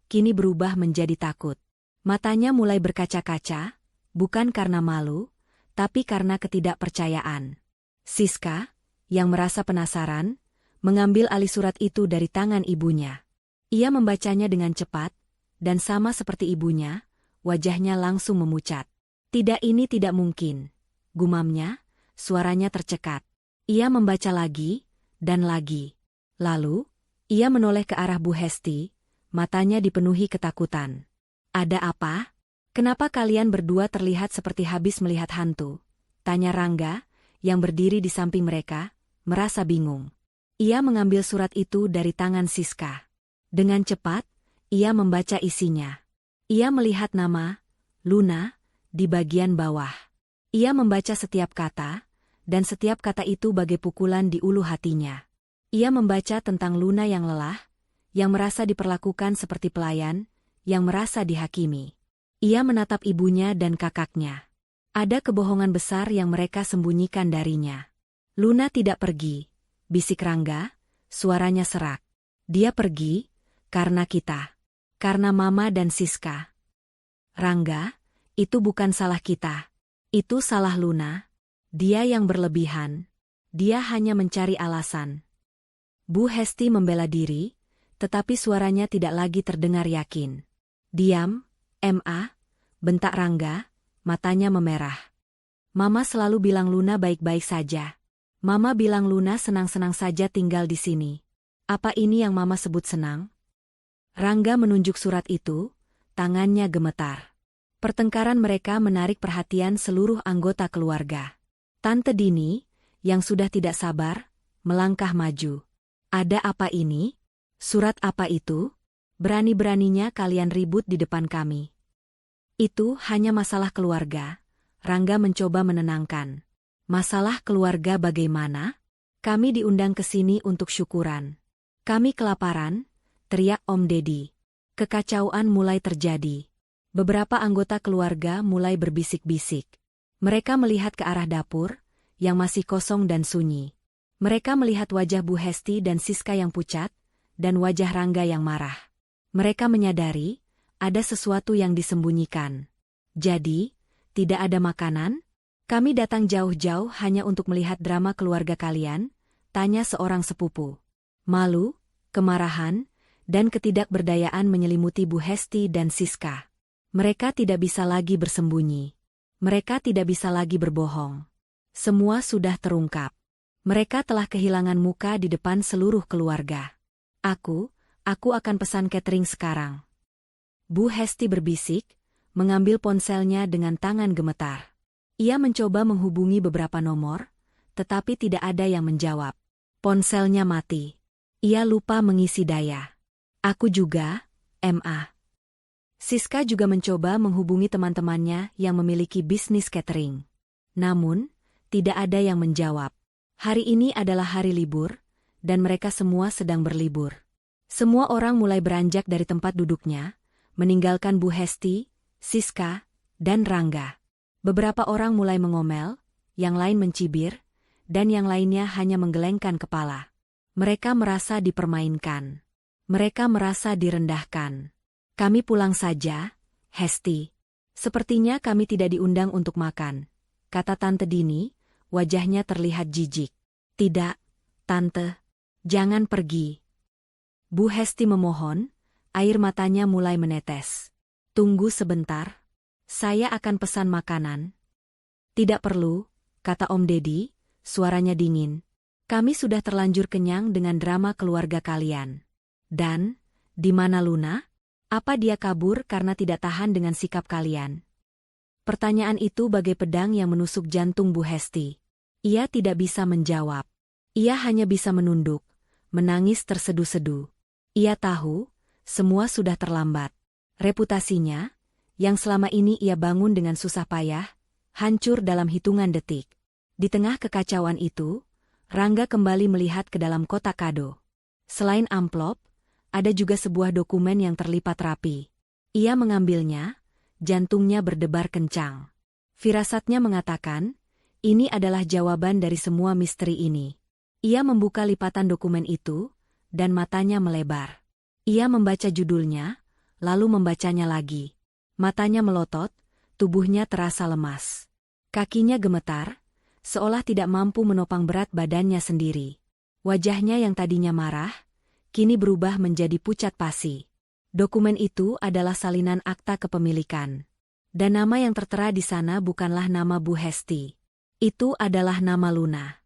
kini berubah menjadi takut. Matanya mulai berkaca-kaca, bukan karena malu, tapi karena ketidakpercayaan. Siska, yang merasa penasaran, mengambil alih surat itu dari tangan ibunya. Ia membacanya dengan cepat, dan sama seperti ibunya, wajahnya langsung memucat. Tidak, ini tidak mungkin, gumamnya, suaranya tercekat. Ia membaca lagi, dan lagi. Lalu, ia menoleh ke arah Bu Hesti, matanya dipenuhi ketakutan. Ada apa? Kenapa kalian berdua terlihat seperti habis melihat hantu? Tanya Rangga, yang berdiri di samping mereka, merasa bingung. Ia mengambil surat itu dari tangan Siska. Dengan cepat, ia membaca isinya. Ia melihat nama, Luna, di bagian bawah. Ia membaca setiap kata, dan setiap kata itu bagai pukulan di ulu hatinya. Ia membaca tentang Luna yang lelah, yang merasa diperlakukan seperti pelayan, yang merasa dihakimi. Ia menatap ibunya dan kakaknya. Ada kebohongan besar yang mereka sembunyikan darinya. Luna tidak pergi, bisik Rangga, suaranya serak. Dia pergi, karena kita. Karena Mama dan Siska. Rangga, itu bukan salah kita. Itu salah Luna. Dia yang berlebihan. Dia hanya mencari alasan. Bu Hesti membela diri, tetapi suaranya tidak lagi terdengar yakin. Diam, Ma, bentak Rangga, matanya memerah. Mama selalu bilang Luna baik-baik saja. Mama bilang Luna senang-senang saja tinggal di sini. Apa ini yang Mama sebut senang? Rangga menunjuk surat itu, tangannya gemetar. Pertengkaran mereka menarik perhatian seluruh anggota keluarga. Tante Dini, yang sudah tidak sabar, melangkah maju. Ada apa ini? Surat apa itu? Berani-beraninya kalian ribut di depan kami. Itu hanya masalah keluarga. Rangga mencoba menenangkan. Masalah keluarga bagaimana? Kami diundang ke sini untuk syukuran. Kami kelaparan, teriak Om Deddy. Kekacauan mulai terjadi. Beberapa anggota keluarga mulai berbisik-bisik. Mereka melihat ke arah dapur, yang masih kosong dan sunyi. Mereka melihat wajah Bu Hesti dan Siska yang pucat, dan wajah Rangga yang marah. Mereka menyadari, ada sesuatu yang disembunyikan. Jadi, tidak ada makanan? Kami datang jauh-jauh hanya untuk melihat drama keluarga kalian, tanya seorang sepupu. Malu, kemarahan, dan ketidakberdayaan menyelimuti Bu Hesti dan Siska. Mereka tidak bisa lagi bersembunyi. Mereka tidak bisa lagi berbohong. Semua sudah terungkap. Mereka telah kehilangan muka di depan seluruh keluarga. Aku akan pesan catering sekarang. Bu Hesti berbisik, mengambil ponselnya dengan tangan gemetar. Ia mencoba menghubungi beberapa nomor, tetapi tidak ada yang menjawab. Ponselnya mati. Ia lupa mengisi daya. Aku juga, Ma. Siska juga mencoba menghubungi teman-temannya yang memiliki bisnis catering. Namun, tidak ada yang menjawab. Hari ini adalah hari libur, dan mereka semua sedang berlibur. Semua orang mulai beranjak dari tempat duduknya, meninggalkan Bu Hesti, Siska, dan Rangga. Beberapa orang mulai mengomel, yang lain mencibir, dan yang lainnya hanya menggelengkan kepala. Mereka merasa dipermainkan. Mereka merasa direndahkan. Kami pulang saja, Hesti. Sepertinya kami tidak diundang untuk makan, kata Tante Dini, wajahnya terlihat jijik. Tidak, Tante. Jangan pergi. Bu Hesti memohon, air matanya mulai menetes. Tunggu sebentar. Saya akan pesan makanan. Tidak perlu, kata Om Deddy, suaranya dingin. Kami sudah terlanjur kenyang dengan drama keluarga kalian. Dan, di mana Luna? Apa dia kabur karena tidak tahan dengan sikap kalian? Pertanyaan itu bagai pedang yang menusuk jantung Bu Hesti. Ia tidak bisa menjawab. Ia hanya bisa menunduk, menangis terseduh-seduh. Ia tahu, semua sudah terlambat. Reputasinya, yang selama ini ia bangun dengan susah payah, hancur dalam hitungan detik. Di tengah kekacauan itu, Rangga kembali melihat ke dalam kotak kado. Selain amplop, ada juga sebuah dokumen yang terlipat rapi. Ia mengambilnya, jantungnya berdebar kencang. Firasatnya mengatakan, ini adalah jawaban dari semua misteri ini. Ia membuka lipatan dokumen itu, dan matanya melebar. Ia membaca judulnya, lalu membacanya lagi. Matanya melotot, tubuhnya terasa lemas. Kakinya gemetar, seolah tidak mampu menopang berat badannya sendiri. Wajahnya yang tadinya marah, kini berubah menjadi pucat pasi. Dokumen itu adalah salinan akta kepemilikan. Dan nama yang tertera di sana bukanlah nama Bu Hesti. Itu adalah nama Luna.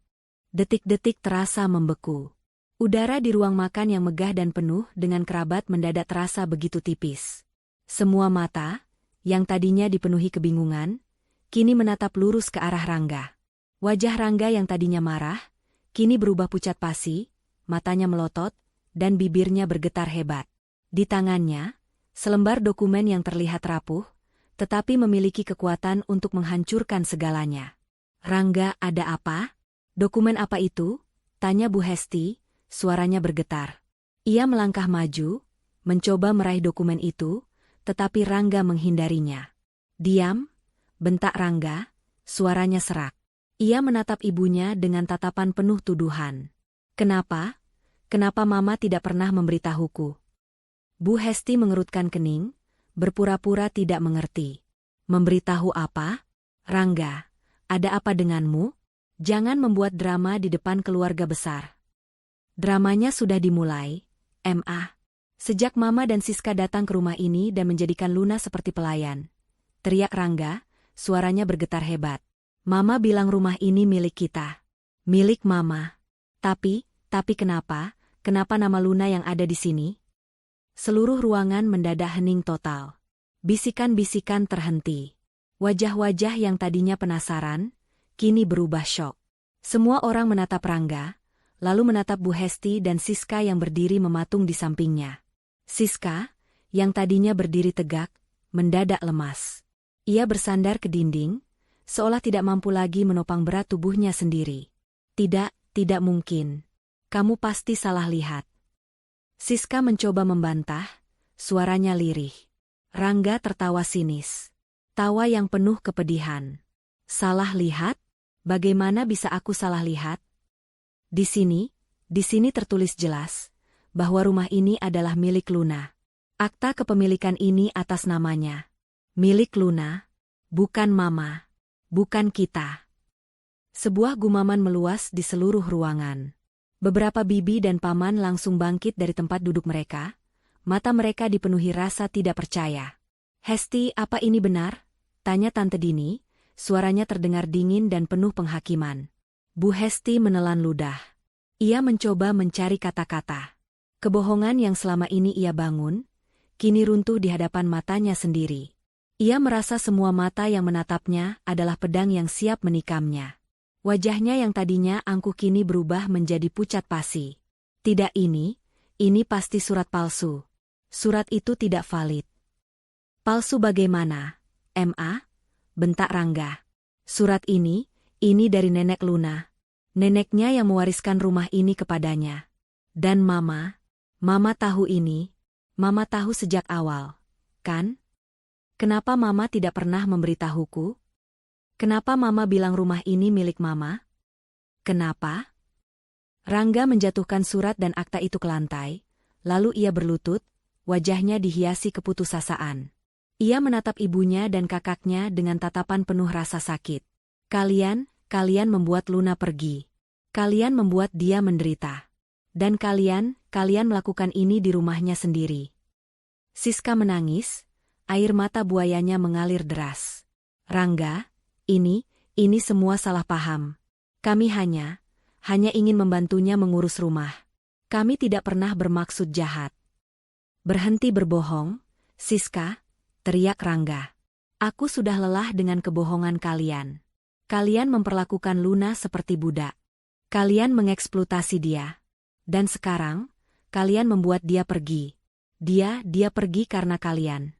Detik-detik terasa membeku. Udara di ruang makan yang megah dan penuh dengan kerabat mendadak terasa begitu tipis. Semua mata, yang tadinya dipenuhi kebingungan, kini menatap lurus ke arah Rangga. Wajah Rangga yang tadinya marah, kini berubah pucat pasi, matanya melotot, dan bibirnya bergetar hebat. Di tangannya, selembar dokumen yang terlihat rapuh, tetapi memiliki kekuatan untuk menghancurkan segalanya. Rangga, ada apa? Dokumen apa itu? Tanya Bu Hesti, suaranya bergetar. Ia melangkah maju, mencoba meraih dokumen itu, tetapi Rangga menghindarinya. Diam, bentak Rangga, suaranya serak. Ia menatap ibunya dengan tatapan penuh tuduhan. Kenapa? Kenapa Mama tidak pernah memberitahuku? Bu Hesti mengerutkan kening, berpura-pura tidak mengerti. Memberitahu apa? Rangga, ada apa denganmu? Jangan membuat drama di depan keluarga besar. Dramanya sudah dimulai, Ma. Sejak Mama dan Siska datang ke rumah ini dan menjadikan Luna seperti pelayan. Teriak Rangga, suaranya bergetar hebat. Mama bilang rumah ini milik kita. Milik Mama. Tapi kenapa? Kenapa nama Luna yang ada di sini? Seluruh ruangan mendadak hening total. Bisikan-bisikan terhenti. Wajah-wajah yang tadinya penasaran, kini berubah syok. Semua orang menatap Rangga, lalu menatap Bu Hesti dan Siska yang berdiri mematung di sampingnya. Siska, yang tadinya berdiri tegak, mendadak lemas. Ia bersandar ke dinding, seolah tidak mampu lagi menopang berat tubuhnya sendiri. Tidak mungkin. Kamu pasti salah lihat. Siska mencoba membantah, suaranya lirih. Rangga tertawa sinis. Tawa yang penuh kepedihan. Salah lihat? Bagaimana bisa aku salah lihat? Di sini tertulis jelas, bahwa rumah ini adalah milik Luna. Akta kepemilikan ini atas namanya. Milik Luna, bukan Mama, bukan kita. Sebuah gumaman meluas di seluruh ruangan. Beberapa bibi dan paman langsung bangkit dari tempat duduk mereka, mata mereka dipenuhi rasa tidak percaya. Hesti, apa ini benar? Tanya Tante Dini, suaranya terdengar dingin dan penuh penghakiman. Bu Hesti menelan ludah. Ia mencoba mencari kata-kata. Kebohongan yang selama ini ia bangun, kini runtuh di hadapan matanya sendiri. Ia merasa semua mata yang menatapnya adalah pedang yang siap menikamnya. Wajahnya yang tadinya angkuh kini berubah menjadi pucat pasi. Tidak, ini pasti surat palsu. Surat itu tidak valid. Palsu bagaimana, Ma? Bentak Rangga. Surat ini dari nenek Luna. Neneknya yang mewariskan rumah ini kepadanya. Dan Mama tahu ini. Mama tahu sejak awal, kan? Kenapa Mama tidak pernah memberitahuku? Kenapa Mama bilang rumah ini milik Mama? Kenapa? Rangga menjatuhkan surat dan akta itu ke lantai, lalu ia berlutut, wajahnya dihiasi keputusasaan. Ia menatap ibunya dan kakaknya dengan tatapan penuh rasa sakit. Kalian membuat Luna pergi. Kalian membuat dia menderita. Dan kalian melakukan ini di rumahnya sendiri. Siska menangis, air mata buayanya mengalir deras. Rangga, ini semua salah paham. Kami hanya ingin membantunya mengurus rumah. Kami tidak pernah bermaksud jahat. Berhenti berbohong, Siska, teriak Rangga. Aku sudah lelah dengan kebohongan kalian. Kalian memperlakukan Luna seperti budak. Kalian mengeksploitasi dia. Dan sekarang, kalian membuat dia pergi. Dia pergi karena kalian.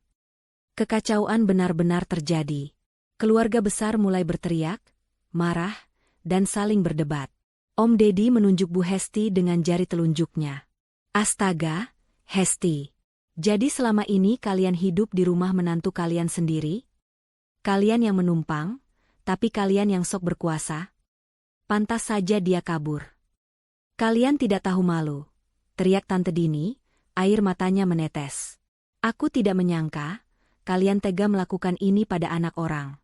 Kekacauan benar-benar terjadi. Keluarga besar mulai berteriak, marah, dan saling berdebat. Om Deddy menunjuk Bu Hesti dengan jari telunjuknya. Astaga, Hesti. Jadi selama ini kalian hidup di rumah menantu kalian sendiri? Kalian yang menumpang, tapi kalian yang sok berkuasa? Pantas saja dia kabur. Kalian tidak tahu malu, teriak Tante Dini, air matanya menetes. Aku tidak menyangka, kalian tega melakukan ini pada anak orang.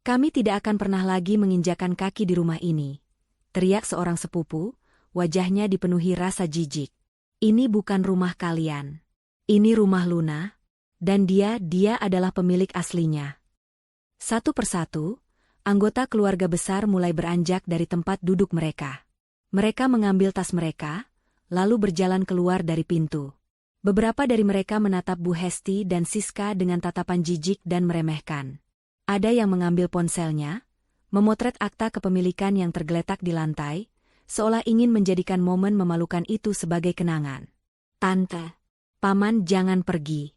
Kami tidak akan pernah lagi menginjakan kaki di rumah ini, teriak seorang sepupu, wajahnya dipenuhi rasa jijik. Ini bukan rumah kalian. Ini rumah Luna, dan dia adalah pemilik aslinya. Satu persatu, anggota keluarga besar mulai beranjak dari tempat duduk mereka. Mereka mengambil tas mereka, lalu berjalan keluar dari pintu. Beberapa dari mereka menatap Bu Hesti dan Siska dengan tatapan jijik dan meremehkan. Ada yang mengambil ponselnya, memotret akta kepemilikan yang tergeletak di lantai, seolah ingin menjadikan momen memalukan itu sebagai kenangan. Tante, Paman jangan pergi.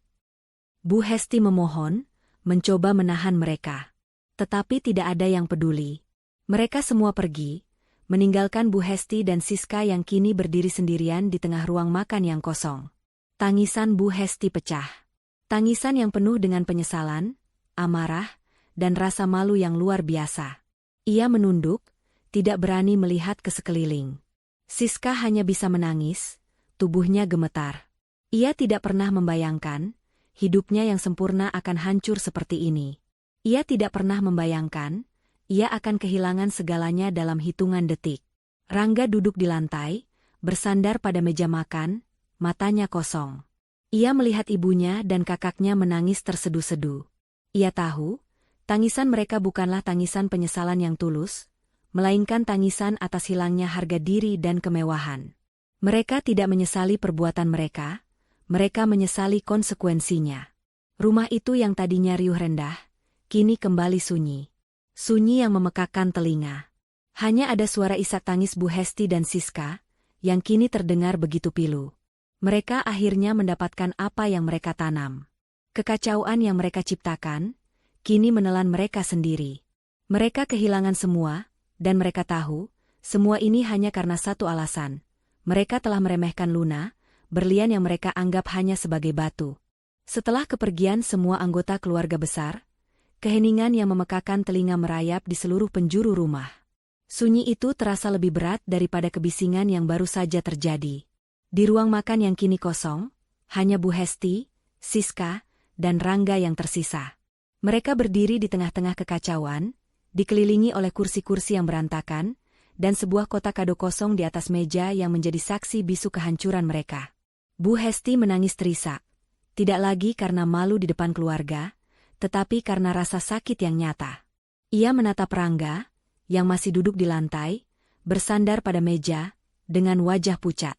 Bu Hesti memohon, mencoba menahan mereka. Tetapi tidak ada yang peduli. Mereka semua pergi, meninggalkan Bu Hesti dan Siska yang kini berdiri sendirian di tengah ruang makan yang kosong. Tangisan Bu Hesti pecah. Tangisan yang penuh dengan penyesalan, amarah, dan rasa malu yang luar biasa. Ia menunduk, tidak berani melihat ke sekeliling. Siska hanya bisa menangis, tubuhnya gemetar. Ia tidak pernah membayangkan, hidupnya yang sempurna akan hancur seperti ini. Ia tidak pernah membayangkan, ia akan kehilangan segalanya dalam hitungan detik. Rangga duduk di lantai, bersandar pada meja makan, matanya kosong. Ia melihat ibunya dan kakaknya menangis terseduh-seduh. Ia tahu, tangisan mereka bukanlah tangisan penyesalan yang tulus, melainkan tangisan atas hilangnya harga diri dan kemewahan. Mereka tidak menyesali perbuatan mereka menyesali konsekuensinya. Rumah itu yang tadinya riuh rendah, kini kembali sunyi. Sunyi yang memekakkan telinga. Hanya ada suara isak tangis Bu Hesti dan Siska, yang kini terdengar begitu pilu. Mereka akhirnya mendapatkan apa yang mereka tanam. Kekacauan yang mereka ciptakan, kini menelan mereka sendiri. Mereka kehilangan semua, dan mereka tahu, semua ini hanya karena satu alasan. Mereka telah meremehkan Luna, berlian yang mereka anggap hanya sebagai batu. Setelah kepergian semua anggota keluarga besar, keheningan yang memekakan telinga merayap di seluruh penjuru rumah. Sunyi itu terasa lebih berat daripada kebisingan yang baru saja terjadi. Di ruang makan yang kini kosong, hanya Bu Hesti, Siska, dan Rangga yang tersisa. Mereka berdiri di tengah-tengah kekacauan, dikelilingi oleh kursi-kursi yang berantakan, dan sebuah kotak kado kosong di atas meja yang menjadi saksi bisu kehancuran mereka. Bu Hesti menangis terisak, tidak lagi karena malu di depan keluarga, tetapi karena rasa sakit yang nyata. Ia menatap Rangga, yang masih duduk di lantai, bersandar pada meja, dengan wajah pucat.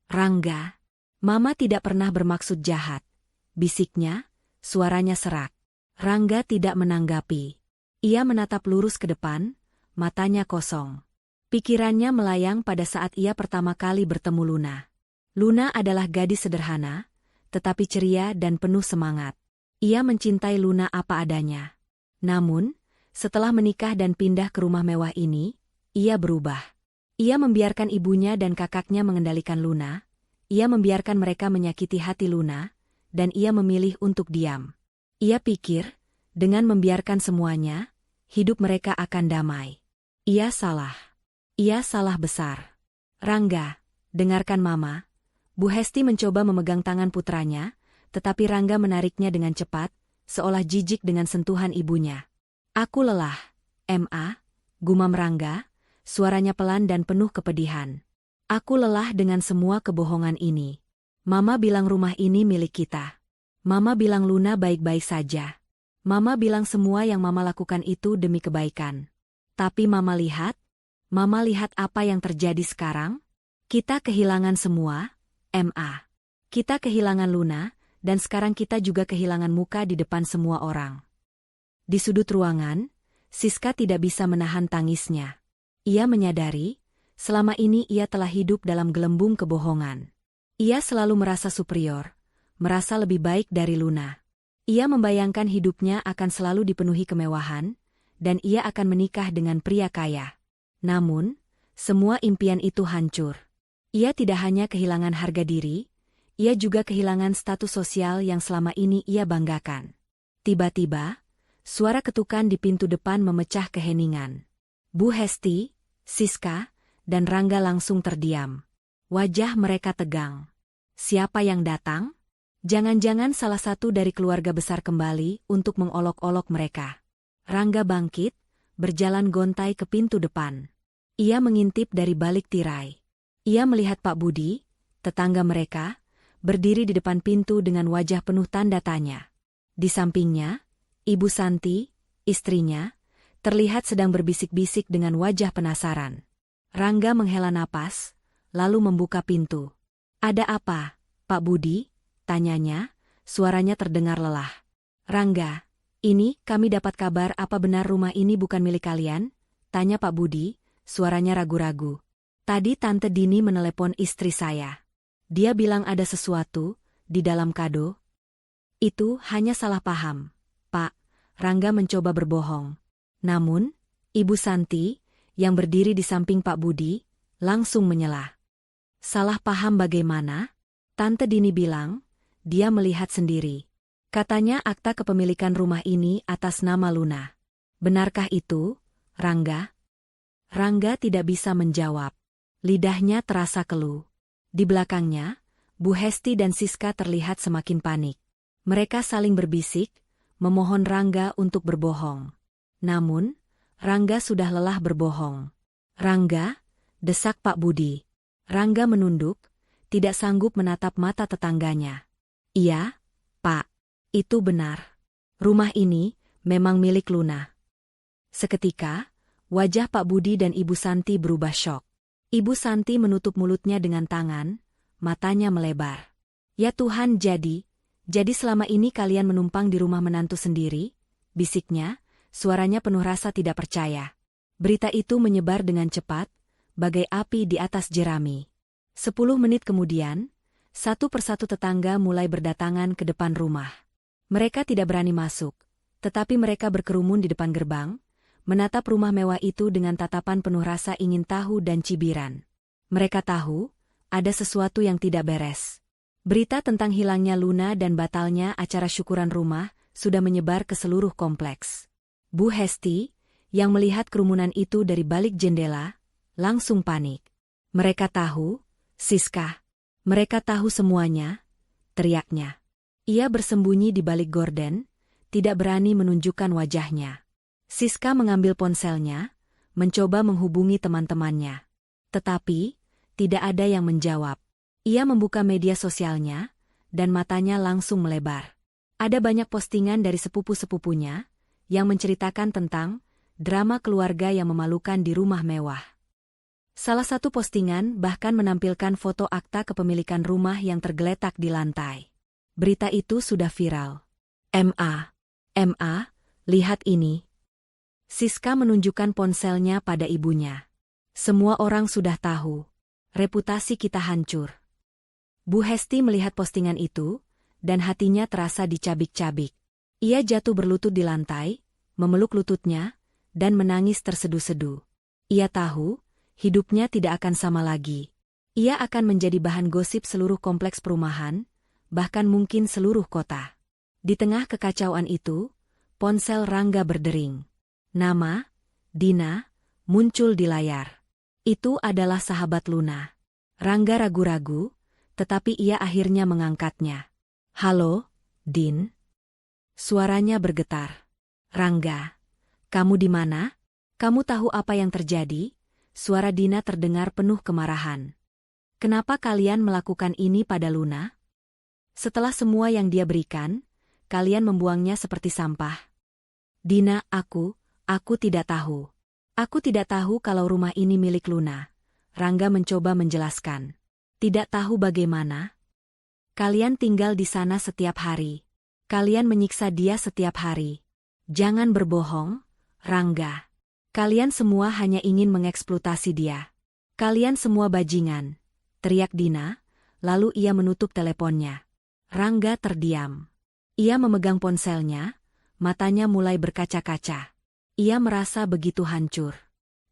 Rangga, Mama tidak pernah bermaksud jahat. Bisiknya, suaranya serak. Rangga tidak menanggapi. Ia menatap lurus ke depan, matanya kosong. Pikirannya melayang pada saat ia pertama kali bertemu Luna. Luna adalah gadis sederhana, tetapi ceria dan penuh semangat. Ia mencintai Luna apa adanya. Namun, setelah menikah dan pindah ke rumah mewah ini, ia berubah. Ia membiarkan ibunya dan kakaknya mengendalikan Luna. Ia membiarkan mereka menyakiti hati Luna, dan ia memilih untuk diam. Ia pikir, dengan membiarkan semuanya, hidup mereka akan damai. Ia salah. Ia salah besar. Rangga, dengarkan Mama. Bu Hesti mencoba memegang tangan putranya, tetapi Rangga menariknya dengan cepat, seolah jijik dengan sentuhan ibunya. Aku lelah, Ma, gumam Rangga, suaranya pelan dan penuh kepedihan. Aku lelah dengan semua kebohongan ini. Mama bilang rumah ini milik kita. Mama bilang Luna baik-baik saja. Mama bilang semua yang Mama lakukan itu demi kebaikan. Tapi Mama lihat apa yang terjadi sekarang? Kita kehilangan semua, Ma. Kita kehilangan Luna, dan sekarang kita juga kehilangan muka di depan semua orang. Di sudut ruangan, Siska tidak bisa menahan tangisnya. Ia menyadari, selama ini ia telah hidup dalam gelembung kebohongan. Ia selalu merasa superior, merasa lebih baik dari Luna. Ia membayangkan hidupnya akan selalu dipenuhi kemewahan, dan ia akan menikah dengan pria kaya. Namun, semua impian itu hancur. Ia tidak hanya kehilangan harga diri, ia juga kehilangan status sosial yang selama ini ia banggakan. Tiba-tiba, suara ketukan di pintu depan memecah keheningan. Bu Hesti, Siska, dan Rangga langsung terdiam. Wajah mereka tegang. Siapa yang datang? Jangan-jangan salah satu dari keluarga besar kembali untuk mengolok-olok mereka. Rangga bangkit, berjalan gontai ke pintu depan. Ia mengintip dari balik tirai. Ia melihat Pak Budi, tetangga mereka, berdiri di depan pintu dengan wajah penuh tanda tanya. Di sampingnya, Ibu Santi, istrinya, terlihat sedang berbisik-bisik dengan wajah penasaran. Rangga menghela napas, lalu membuka pintu. Ada apa, Pak Budi? Tanyanya, suaranya terdengar lelah. Rangga, ini kami dapat kabar apa benar rumah ini bukan milik kalian? Tanya Pak Budi, suaranya ragu-ragu. Tadi Tante Dini menelepon istri saya. Dia bilang ada sesuatu di dalam kado. Itu hanya salah paham, Pak. Rangga mencoba berbohong. Namun, Ibu Santi, yang berdiri di samping Pak Budi, langsung menyela. Salah paham bagaimana? Tante Dini bilang, dia melihat sendiri. Katanya akta kepemilikan rumah ini atas nama Luna. Benarkah itu, Rangga? Rangga tidak bisa menjawab. Lidahnya terasa keluh. Di belakangnya, Bu Hesti dan Siska terlihat semakin panik. Mereka saling berbisik, memohon Rangga untuk berbohong. Namun, Rangga sudah lelah berbohong. Rangga, desak Pak Budi. Rangga menunduk, tidak sanggup menatap mata tetangganya. Iya, Pak. Itu benar. Rumah ini memang milik Luna. Seketika, wajah Pak Budi dan Ibu Santi berubah syok. Ibu Santi menutup mulutnya dengan tangan, matanya melebar. Ya Tuhan, jadi selama ini kalian menumpang di rumah menantu sendiri? Bisiknya, suaranya penuh rasa tidak percaya. Berita itu menyebar dengan cepat, bagai api di atas jerami. 10 menit kemudian, satu persatu tetangga mulai berdatangan ke depan rumah. Mereka tidak berani masuk, tetapi mereka berkerumun di depan gerbang, menatap rumah mewah itu dengan tatapan penuh rasa ingin tahu dan cibiran. Mereka tahu, ada sesuatu yang tidak beres. Berita tentang hilangnya Luna dan batalnya acara syukuran rumah sudah menyebar ke seluruh kompleks. Bu Hesti, yang melihat kerumunan itu dari balik jendela, langsung panik. Mereka tahu, Siska. Mereka tahu semuanya, teriaknya. Ia bersembunyi di balik gorden, tidak berani menunjukkan wajahnya. Siska mengambil ponselnya, mencoba menghubungi teman-temannya. Tetapi, tidak ada yang menjawab. Ia membuka media sosialnya, dan matanya langsung melebar. Ada banyak postingan dari sepupu-sepupunya, yang menceritakan tentang drama keluarga yang memalukan di rumah mewah. Salah satu postingan bahkan menampilkan foto akta kepemilikan rumah yang tergeletak di lantai. Berita itu sudah viral. Ma, lihat ini. Siska menunjukkan ponselnya pada ibunya. Semua orang sudah tahu. Reputasi kita hancur. Bu Hesti melihat postingan itu, dan hatinya terasa dicabik-cabik. Ia jatuh berlutut di lantai, memeluk lututnya, dan menangis terseduh-seduh. Ia tahu, hidupnya tidak akan sama lagi. Ia akan menjadi bahan gosip seluruh kompleks perumahan, bahkan mungkin seluruh kota. Di tengah kekacauan itu, ponsel Rangga berdering. Nama, Dina, muncul di layar. Itu adalah sahabat Luna. Rangga ragu-ragu, tetapi ia akhirnya mengangkatnya. Halo, Din. Suaranya bergetar. Rangga, kamu di mana? Kamu tahu apa yang terjadi? Suara Dina terdengar penuh kemarahan. Kenapa kalian melakukan ini pada Luna? Setelah semua yang dia berikan, kalian membuangnya seperti sampah. Dina, aku tidak tahu. Aku tidak tahu kalau rumah ini milik Luna. Rangga mencoba menjelaskan. Tidak tahu bagaimana? Kalian tinggal di sana setiap hari. Kalian menyiksa dia setiap hari. Jangan berbohong, Rangga. Kalian semua hanya ingin mengeksploitasi dia. Kalian semua bajingan, teriak Dina, lalu ia menutup teleponnya. Rangga terdiam. Ia memegang ponselnya, matanya mulai berkaca-kaca. Ia merasa begitu hancur.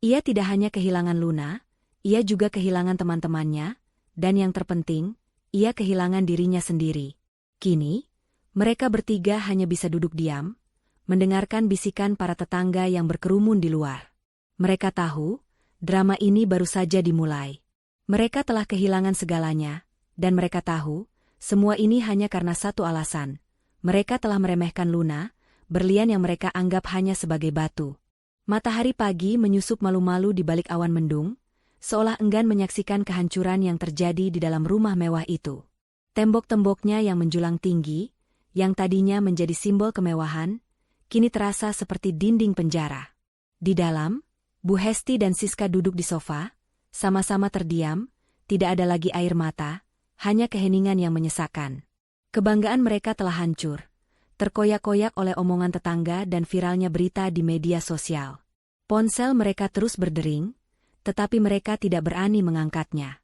Ia tidak hanya kehilangan Luna, ia juga kehilangan teman-temannya, dan yang terpenting, ia kehilangan dirinya sendiri. Kini, mereka bertiga hanya bisa duduk diam, mendengarkan bisikan para tetangga yang berkerumun di luar. Mereka tahu, drama ini baru saja dimulai. Mereka telah kehilangan segalanya, dan mereka tahu, semua ini hanya karena satu alasan. Mereka telah meremehkan Luna, berlian yang mereka anggap hanya sebagai batu. Matahari pagi menyusup malu-malu di balik awan mendung, seolah enggan menyaksikan kehancuran yang terjadi di dalam rumah mewah itu. Tembok-temboknya yang menjulang tinggi, yang tadinya menjadi simbol kemewahan, kini terasa seperti dinding penjara. Di dalam, Bu Hesti dan Siska duduk di sofa, sama-sama terdiam, tidak ada lagi air mata, hanya keheningan yang menyesakkan. Kebanggaan mereka telah hancur, terkoyak-koyak oleh omongan tetangga dan viralnya berita di media sosial. Ponsel mereka terus berdering, tetapi mereka tidak berani mengangkatnya.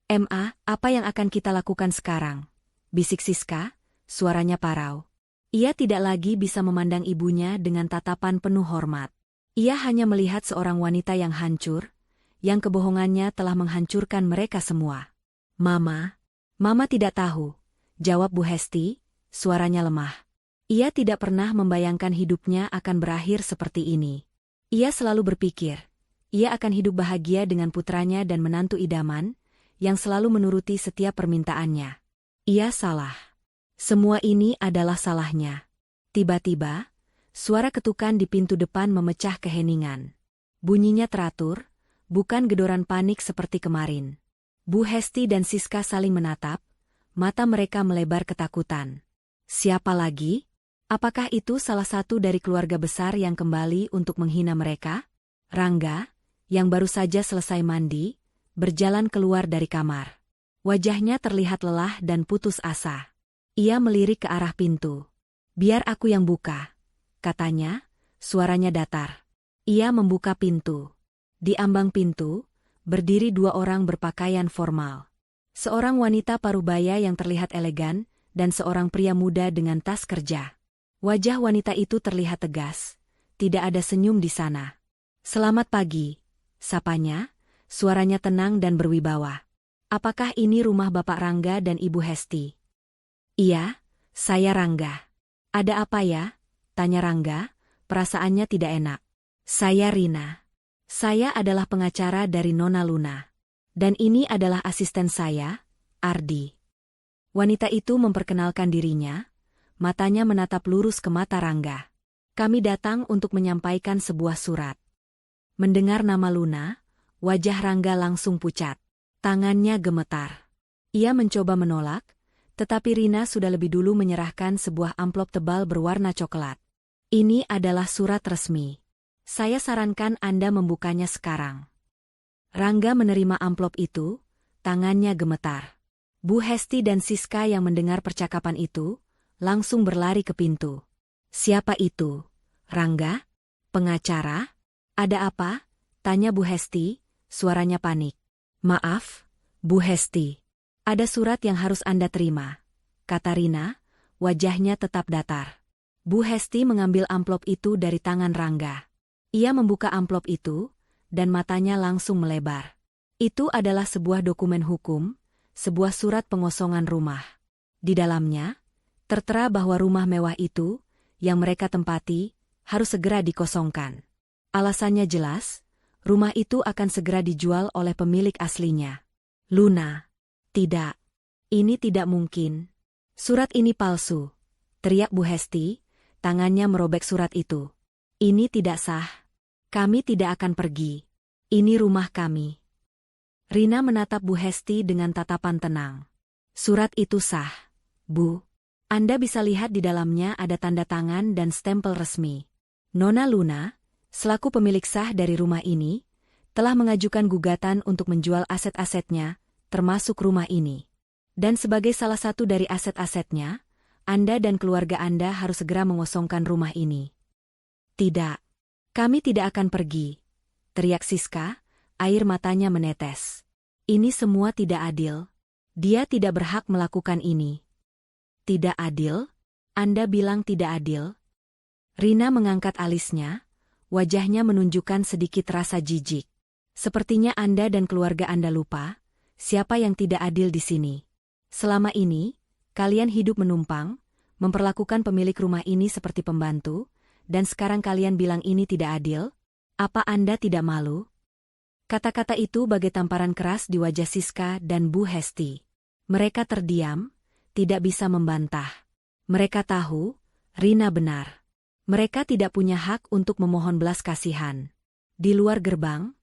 Ma, apa yang akan kita lakukan sekarang? Bisik Siska, suaranya parau. Ia tidak lagi bisa memandang ibunya dengan tatapan penuh hormat. Ia hanya melihat seorang wanita yang hancur, yang kebohongannya telah menghancurkan mereka semua. Mama tidak tahu, jawab Bu Hesti, suaranya lemah. Ia tidak pernah membayangkan hidupnya akan berakhir seperti ini. Ia selalu berpikir, ia akan hidup bahagia dengan putranya dan menantu idaman, yang selalu menuruti setiap permintaannya. Ia salah. Semua ini adalah salahnya. Tiba-tiba, suara ketukan di pintu depan memecah keheningan. Bunyinya teratur, bukan gedoran panik seperti kemarin. Bu Hesti dan Siska saling menatap, mata mereka melebar ketakutan. Siapa lagi? Apakah itu salah satu dari keluarga besar yang kembali untuk menghina mereka? Rangga, yang baru saja selesai mandi, berjalan keluar dari kamar. Wajahnya terlihat lelah dan putus asa. Ia melirik ke arah pintu. Biar aku yang buka, katanya, suaranya datar. Ia membuka pintu. Di ambang pintu, berdiri dua orang berpakaian formal. Seorang wanita parubaya yang terlihat elegan, dan seorang pria muda dengan tas kerja. Wajah wanita itu terlihat tegas, tidak ada senyum di sana. Selamat pagi, sapanya, suaranya tenang dan berwibawa. Apakah ini rumah Bapak Rangga dan Ibu Hesti? Iya, saya Rangga. Ada apa ya? Tanya Rangga, perasaannya tidak enak. Saya Rina. Saya adalah pengacara dari Nona Luna. Dan ini adalah asisten saya, Ardi. Wanita itu memperkenalkan dirinya, matanya menatap lurus ke mata Rangga. Kami datang untuk menyampaikan sebuah surat. Mendengar nama Luna, wajah Rangga langsung pucat. Tangannya gemetar. Ia mencoba menolak, tetapi Rina sudah lebih dulu menyerahkan sebuah amplop tebal berwarna coklat. Ini adalah surat resmi. Saya sarankan Anda membukanya sekarang. Rangga menerima amplop itu, tangannya gemetar. Bu Hesti dan Siska yang mendengar percakapan itu, langsung berlari ke pintu. Siapa itu? Rangga? Pengacara? Ada apa? Tanya Bu Hesti, suaranya panik. Maaf, Bu Hesti. Ada surat yang harus Anda terima, kata Rina, wajahnya tetap datar. Bu Hesti mengambil amplop itu dari tangan Rangga. Ia membuka amplop itu, dan matanya langsung melebar. Itu adalah sebuah dokumen hukum, sebuah surat pengosongan rumah. Di dalamnya, tertera bahwa rumah mewah itu, yang mereka tempati, harus segera dikosongkan. Alasannya jelas, rumah itu akan segera dijual oleh pemilik aslinya. Luna. Tidak. Ini tidak mungkin. Surat ini palsu, teriak Bu Hesti, tangannya merobek surat itu. Ini tidak sah. Kami tidak akan pergi. Ini rumah kami. Rina menatap Bu Hesti dengan tatapan tenang. Surat itu sah, Bu. Anda bisa lihat di dalamnya ada tanda tangan dan stempel resmi. Nona Luna, selaku pemilik sah dari rumah ini, telah mengajukan gugatan untuk menjual aset-asetnya, termasuk rumah ini. Dan sebagai salah satu dari aset-asetnya, Anda dan keluarga Anda harus segera mengosongkan rumah ini. Tidak. Kami tidak akan pergi, teriak Siska, air matanya menetes. Ini semua tidak adil. Dia tidak berhak melakukan ini. Tidak adil? Anda bilang tidak adil? Rina mengangkat alisnya, wajahnya menunjukkan sedikit rasa jijik. Sepertinya Anda dan keluarga Anda lupa, siapa yang tidak adil di sini. Selama ini, kalian hidup menumpang, memperlakukan pemilik rumah ini seperti pembantu, dan sekarang kalian bilang ini tidak adil? Apa Anda tidak malu? Kata-kata itu bagai tamparan keras di wajah Siska dan Bu Hesti. Mereka terdiam, tidak bisa membantah. Mereka tahu, Rina benar. Mereka tidak punya hak untuk memohon belas kasihan. Di luar gerbang,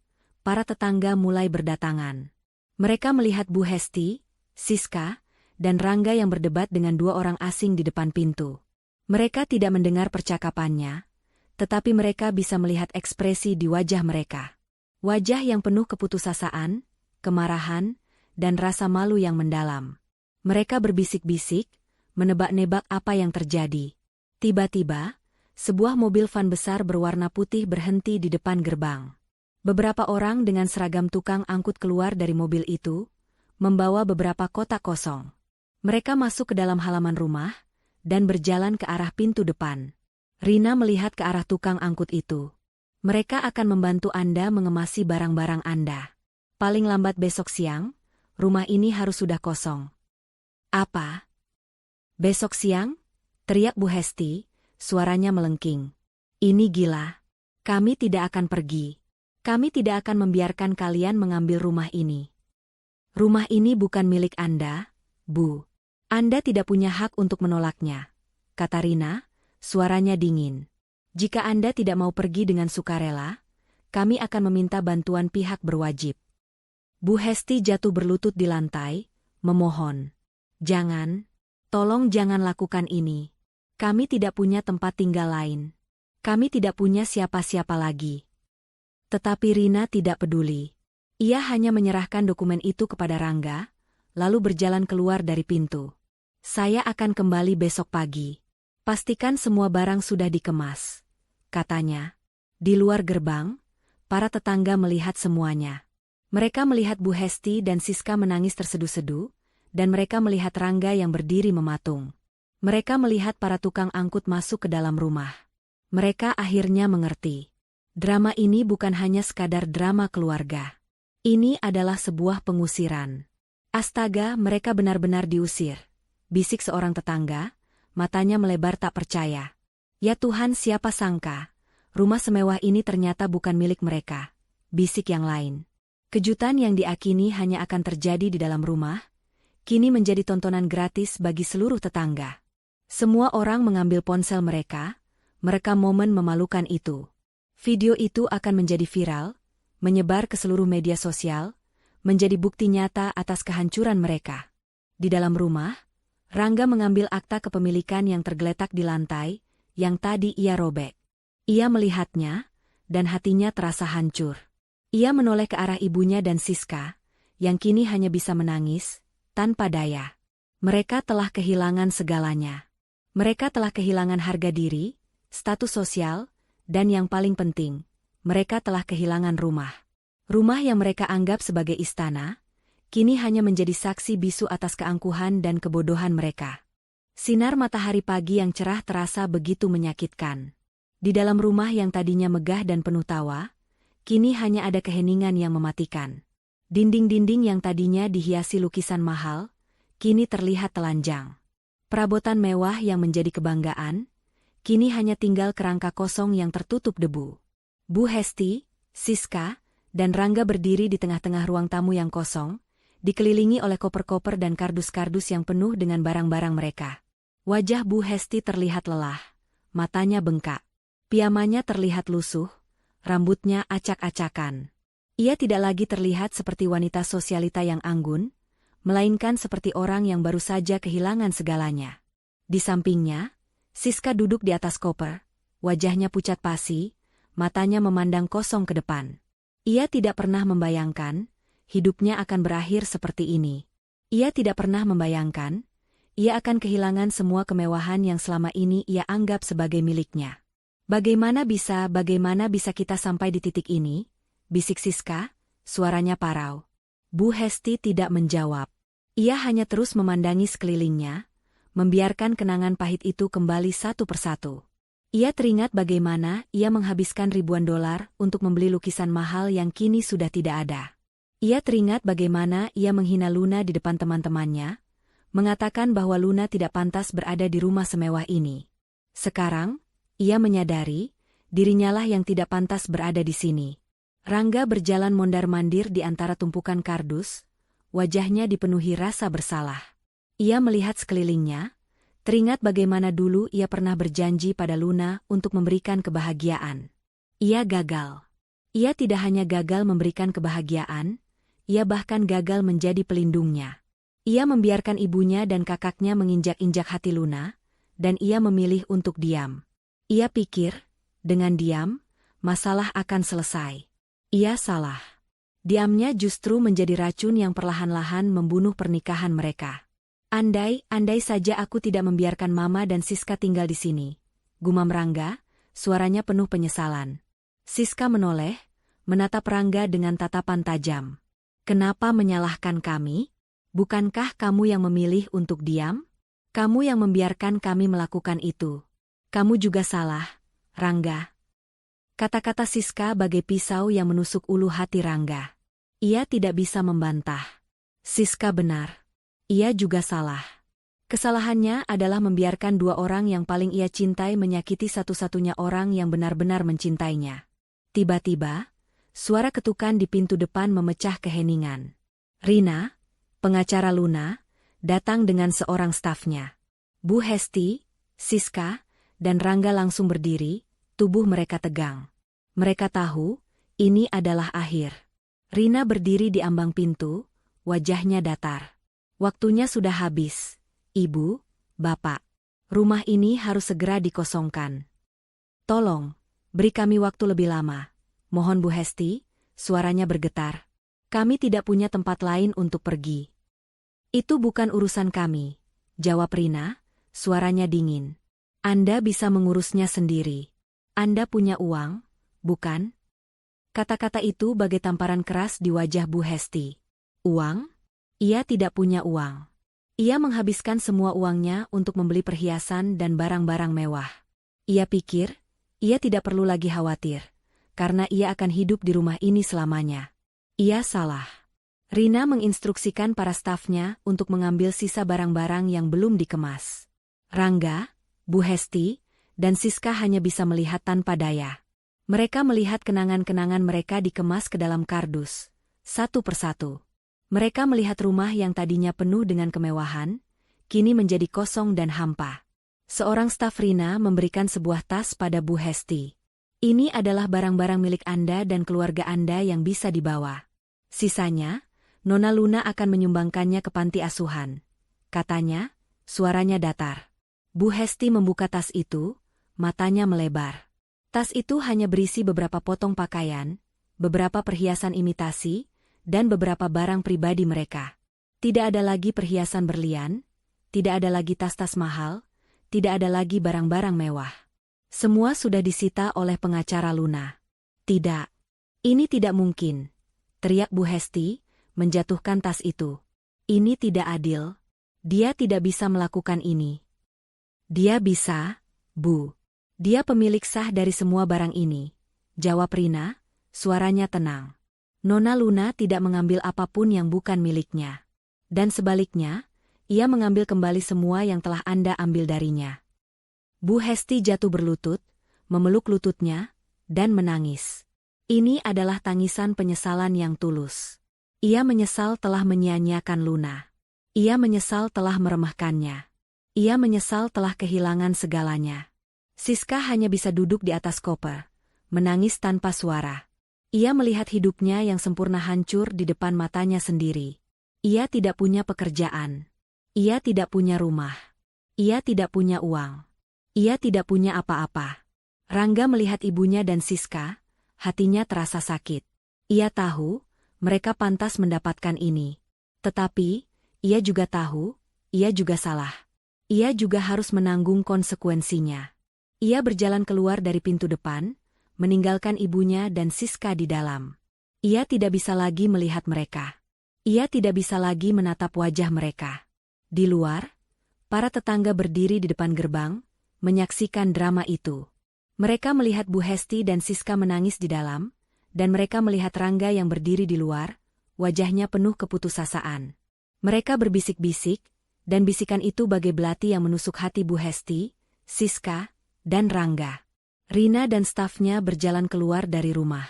para tetangga mulai berdatangan. Mereka melihat Bu Hesti, Siska, dan Rangga yang berdebat dengan dua orang asing di depan pintu. Mereka tidak mendengar percakapannya, tetapi mereka bisa melihat ekspresi di wajah mereka. Wajah yang penuh keputusasaan, kemarahan, dan rasa malu yang mendalam. Mereka berbisik-bisik, menebak-nebak apa yang terjadi. Tiba-tiba, sebuah mobil van besar berwarna putih berhenti di depan gerbang. Beberapa orang dengan seragam tukang angkut keluar dari mobil itu, membawa beberapa kotak kosong. Mereka masuk ke dalam halaman rumah, dan berjalan ke arah pintu depan. Rina melihat ke arah tukang angkut itu. Mereka akan membantu Anda mengemasi barang-barang Anda. Paling lambat besok siang, rumah ini harus sudah kosong. Apa? Besok siang? Teriak Bu Hesti, suaranya melengking. Ini gila. Kami tidak akan pergi. Kami tidak akan membiarkan kalian mengambil rumah ini. Rumah ini bukan milik Anda, Bu. Anda tidak punya hak untuk menolaknya, kata Rina, suaranya dingin. Jika Anda tidak mau pergi dengan sukarela, kami akan meminta bantuan pihak berwajib. Bu Hesti jatuh berlutut di lantai, memohon. Jangan, tolong jangan lakukan ini. Kami tidak punya tempat tinggal lain. Kami tidak punya siapa-siapa lagi. Tetapi Rina tidak peduli. Ia hanya menyerahkan dokumen itu kepada Rangga, lalu berjalan keluar dari pintu. Saya akan kembali besok pagi. Pastikan semua barang sudah dikemas, katanya. Di luar gerbang, para tetangga melihat semuanya. Mereka melihat Bu Hesti dan Siska menangis terseduh-seduh, dan mereka melihat Rangga yang berdiri mematung. Mereka melihat para tukang angkut masuk ke dalam rumah. Mereka akhirnya mengerti. Drama ini bukan hanya sekadar drama keluarga. Ini adalah sebuah pengusiran. Astaga, mereka benar-benar diusir, bisik seorang tetangga, matanya melebar tak percaya. Ya Tuhan, siapa sangka, rumah semewah ini ternyata bukan milik mereka, bisik yang lain. Kejutan yang diakini hanya akan terjadi di dalam rumah, kini menjadi tontonan gratis bagi seluruh tetangga. Semua orang mengambil ponsel mereka, merekam momen memalukan itu. Video itu akan menjadi viral, menyebar ke seluruh media sosial, menjadi bukti nyata atas kehancuran mereka. Di dalam rumah, Rangga mengambil akta kepemilikan yang tergeletak di lantai, yang tadi ia robek. Ia melihatnya, dan hatinya terasa hancur. Ia menoleh ke arah ibunya dan Siska, yang kini hanya bisa menangis, tanpa daya. Mereka telah kehilangan segalanya. Mereka telah kehilangan harga diri, status sosial, dan yang paling penting, mereka telah kehilangan rumah. Rumah yang mereka anggap sebagai istana, kini hanya menjadi saksi bisu atas keangkuhan dan kebodohan mereka. Sinar matahari pagi yang cerah terasa begitu menyakitkan. Di dalam rumah yang tadinya megah dan penuh tawa, kini hanya ada keheningan yang mematikan. Dinding-dinding yang tadinya dihiasi lukisan mahal, kini terlihat telanjang. Perabotan mewah yang menjadi kebanggaan, kini hanya tinggal kerangka kosong yang tertutup debu. Bu Hesti, Siska, dan Rangga berdiri di tengah-tengah ruang tamu yang kosong, dikelilingi oleh koper-koper dan kardus-kardus yang penuh dengan barang-barang mereka. Wajah Bu Hesti terlihat lelah, matanya bengkak. Piyamanya terlihat lusuh, rambutnya acak-acakan. Ia tidak lagi terlihat seperti wanita sosialita yang anggun, melainkan seperti orang yang baru saja kehilangan segalanya. Di sampingnya, Siska duduk di atas koper, wajahnya pucat pasi, matanya memandang kosong ke depan. Ia tidak pernah membayangkan, hidupnya akan berakhir seperti ini. Ia tidak pernah membayangkan, ia akan kehilangan semua kemewahan yang selama ini ia anggap sebagai miliknya. Bagaimana bisa kita sampai di titik ini? Bisik Siska, suaranya parau. Bu Hesti tidak menjawab. Ia hanya terus memandangi sekelilingnya, membiarkan kenangan pahit itu kembali satu persatu. Ia teringat bagaimana ia menghabiskan ribuan dolar untuk membeli lukisan mahal yang kini sudah tidak ada. Ia teringat bagaimana ia menghina Luna di depan teman-temannya, mengatakan bahwa Luna tidak pantas berada di rumah semewah ini. Sekarang, ia menyadari, dirinyalah yang tidak pantas berada di sini. Rangga berjalan mondar-mandir di antara tumpukan kardus, wajahnya dipenuhi rasa bersalah. Ia melihat sekelilingnya, teringat bagaimana dulu ia pernah berjanji pada Luna untuk memberikan kebahagiaan. Ia gagal. Ia tidak hanya gagal memberikan kebahagiaan, ia bahkan gagal menjadi pelindungnya. Ia membiarkan ibunya dan kakaknya menginjak-injak hati Luna, dan ia memilih untuk diam. Ia pikir, dengan diam, masalah akan selesai. Ia salah. Diamnya justru menjadi racun yang perlahan-lahan membunuh pernikahan mereka. Andai saja aku tidak membiarkan Mama dan Siska tinggal di sini, gumam Rangga, suaranya penuh penyesalan. Siska menoleh, menatap Rangga dengan tatapan tajam. Kenapa menyalahkan kami? Bukankah kamu yang memilih untuk diam? Kamu yang membiarkan kami melakukan itu. Kamu juga salah, Rangga. Kata-kata Siska bagai pisau yang menusuk ulu hati Rangga. Ia tidak bisa membantah. Siska benar. Ia juga salah. Kesalahannya adalah membiarkan dua orang yang paling ia cintai menyakiti satu-satunya orang yang benar-benar mencintainya. Tiba-tiba, suara ketukan di pintu depan memecah keheningan. Rina, pengacara Luna, datang dengan seorang stafnya. Bu Hesti, Siska, dan Rangga langsung berdiri, tubuh mereka tegang. Mereka tahu, ini adalah akhir. Rina berdiri di ambang pintu, wajahnya datar. Waktunya sudah habis, Ibu, Bapak. Rumah ini harus segera dikosongkan. Tolong, beri kami waktu lebih lama. Mohon Bu Hesti, suaranya bergetar. Kami tidak punya tempat lain untuk pergi. Itu bukan urusan kami, jawab Rina, suaranya dingin. Anda bisa mengurusnya sendiri. Anda punya uang, bukan? Kata-kata itu bagai tamparan keras di wajah Bu Hesti. Uang? Ia tidak punya uang. Ia menghabiskan semua uangnya untuk membeli perhiasan dan barang-barang mewah. Ia pikir, ia tidak perlu lagi khawatir, karena ia akan hidup di rumah ini selamanya. Ia salah. Rina menginstruksikan para stafnya untuk mengambil sisa barang-barang yang belum dikemas. Rangga, Bu Hesti, dan Siska hanya bisa melihat tanpa daya. Mereka melihat kenangan-kenangan mereka dikemas ke dalam kardus, satu persatu. Mereka melihat rumah yang tadinya penuh dengan kemewahan, kini menjadi kosong dan hampa. Seorang staf Rina memberikan sebuah tas pada Bu Hesti. Ini adalah barang-barang milik Anda dan keluarga Anda yang bisa dibawa. Sisanya, Nona Luna akan menyumbangkannya ke panti asuhan. Katanya, suaranya datar. Bu Hesti membuka tas itu, matanya melebar. Tas itu hanya berisi beberapa potong pakaian, beberapa perhiasan imitasi, dan beberapa barang pribadi mereka. Tidak ada lagi perhiasan berlian, tidak ada lagi tas-tas mahal, tidak ada lagi barang-barang mewah. Semua sudah disita oleh pengacara Luna. Tidak. Ini tidak mungkin, teriak Bu Hesti, menjatuhkan tas itu. Ini tidak adil. Dia tidak bisa melakukan ini. Dia bisa, Bu. Dia pemilik sah dari semua barang ini, jawab Rina, suaranya tenang. Nona Luna tidak mengambil apapun yang bukan miliknya. Dan sebaliknya, ia mengambil kembali semua yang telah Anda ambil darinya. Bu Hesti jatuh berlutut, memeluk lututnya, dan menangis. Ini adalah tangisan penyesalan yang tulus. Ia menyesal telah menyia-nyiakan Luna. Ia menyesal telah meremehkannya. Ia menyesal telah kehilangan segalanya. Siska hanya bisa duduk di atas koper, menangis tanpa suara. Ia melihat hidupnya yang sempurna hancur di depan matanya sendiri. Ia tidak punya pekerjaan. Ia tidak punya rumah. Ia tidak punya uang. Ia tidak punya apa-apa. Rangga melihat ibunya dan Siska, hatinya terasa sakit. Ia tahu, mereka pantas mendapatkan ini. Tetapi, ia juga tahu, ia juga salah. Ia juga harus menanggung konsekuensinya. Ia berjalan keluar dari pintu depan, meninggalkan ibunya dan Siska di dalam. Ia tidak bisa lagi melihat mereka. Ia tidak bisa lagi menatap wajah mereka. Di luar, para tetangga berdiri di depan gerbang, menyaksikan drama itu. Mereka melihat Bu Hesti dan Siska menangis di dalam, dan mereka melihat Rangga yang berdiri di luar, wajahnya penuh keputusasaan. Mereka berbisik-bisik, dan bisikan itu bagai belati yang menusuk hati Bu Hesti, Siska, dan Rangga. Rina dan stafnya berjalan keluar dari rumah.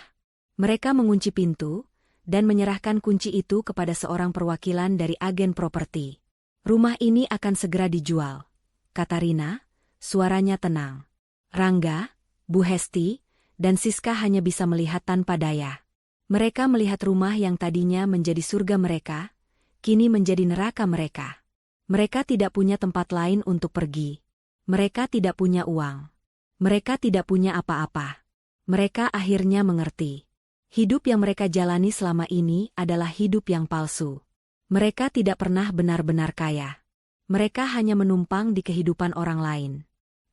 Mereka mengunci pintu, dan menyerahkan kunci itu kepada seorang perwakilan dari agen properti. Rumah ini akan segera dijual, kata Rina, suaranya tenang. Rangga, Bu Hesti, dan Siska hanya bisa melihat tanpa daya. Mereka melihat rumah yang tadinya menjadi surga mereka, kini menjadi neraka mereka. Mereka tidak punya tempat lain untuk pergi. Mereka tidak punya uang. Mereka tidak punya apa-apa. Mereka akhirnya mengerti. Hidup yang mereka jalani selama ini adalah hidup yang palsu. Mereka tidak pernah benar-benar kaya. Mereka hanya menumpang di kehidupan orang lain.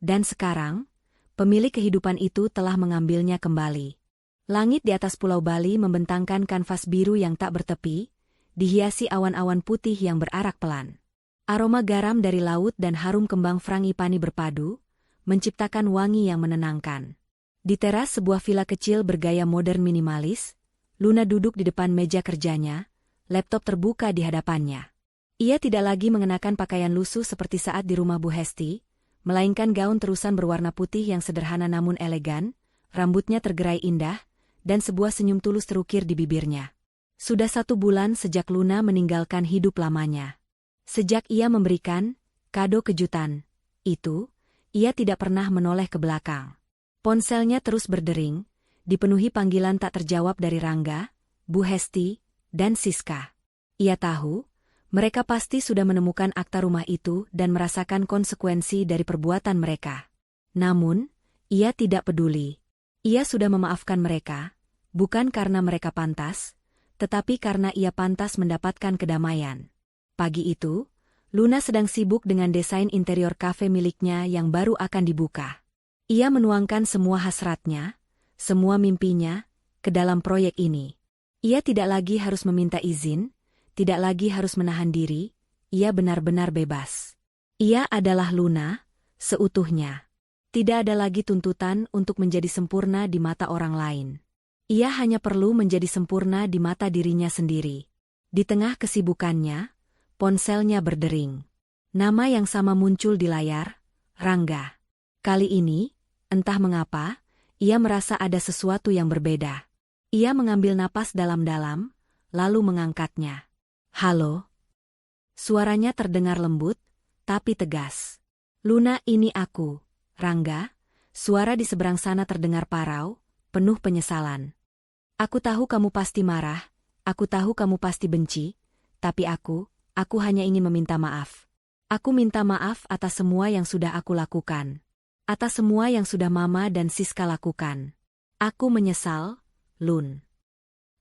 Dan sekarang, pemilik kehidupan itu telah mengambilnya kembali. Langit di atas Pulau Bali membentangkan kanvas biru yang tak bertepi, dihiasi awan-awan putih yang berarak pelan. Aroma garam dari laut dan harum kembang frangipani berpadu, menciptakan wangi yang menenangkan. Di teras sebuah villa kecil bergaya modern minimalis, Luna duduk di depan meja kerjanya, laptop terbuka di hadapannya. Ia tidak lagi mengenakan pakaian lusuh seperti saat di rumah Bu Hesti, melainkan gaun terusan berwarna putih yang sederhana namun elegan, rambutnya tergerai indah, dan sebuah senyum tulus terukir di bibirnya. Sudah 1 bulan sejak Luna meninggalkan hidup lamanya. Sejak ia memberikan kado kejutan itu, ia tidak pernah menoleh ke belakang. Ponselnya terus berdering, dipenuhi panggilan tak terjawab dari Rangga, Bu Hesti, dan Siska. Ia tahu, mereka pasti sudah menemukan akta rumah itu dan merasakan konsekuensi dari perbuatan mereka. Namun, ia tidak peduli. Ia sudah memaafkan mereka, bukan karena mereka pantas, tetapi karena ia pantas mendapatkan kedamaian. Pagi itu, Luna sedang sibuk dengan desain interior kafe miliknya yang baru akan dibuka. Ia menuangkan semua hasratnya, semua mimpinya, ke dalam proyek ini. Ia tidak lagi harus meminta izin, tidak lagi harus menahan diri, ia benar-benar bebas. Ia adalah Luna, seutuhnya. Tidak ada lagi tuntutan untuk menjadi sempurna di mata orang lain. Ia hanya perlu menjadi sempurna di mata dirinya sendiri. Di tengah kesibukannya, ponselnya berdering. Nama yang sama muncul di layar, Rangga. Kali ini, entah mengapa, ia merasa ada sesuatu yang berbeda. Ia mengambil napas dalam-dalam, lalu mengangkatnya. Halo? Suaranya terdengar lembut, tapi tegas. Luna, ini aku, Rangga. Suara di seberang sana terdengar parau, penuh penyesalan. Aku tahu kamu pasti marah, aku tahu kamu pasti benci, tapi aku hanya ingin meminta maaf. Aku minta maaf atas semua yang sudah aku lakukan. Atas semua yang sudah Mama dan Siska lakukan. Aku menyesal, Lun.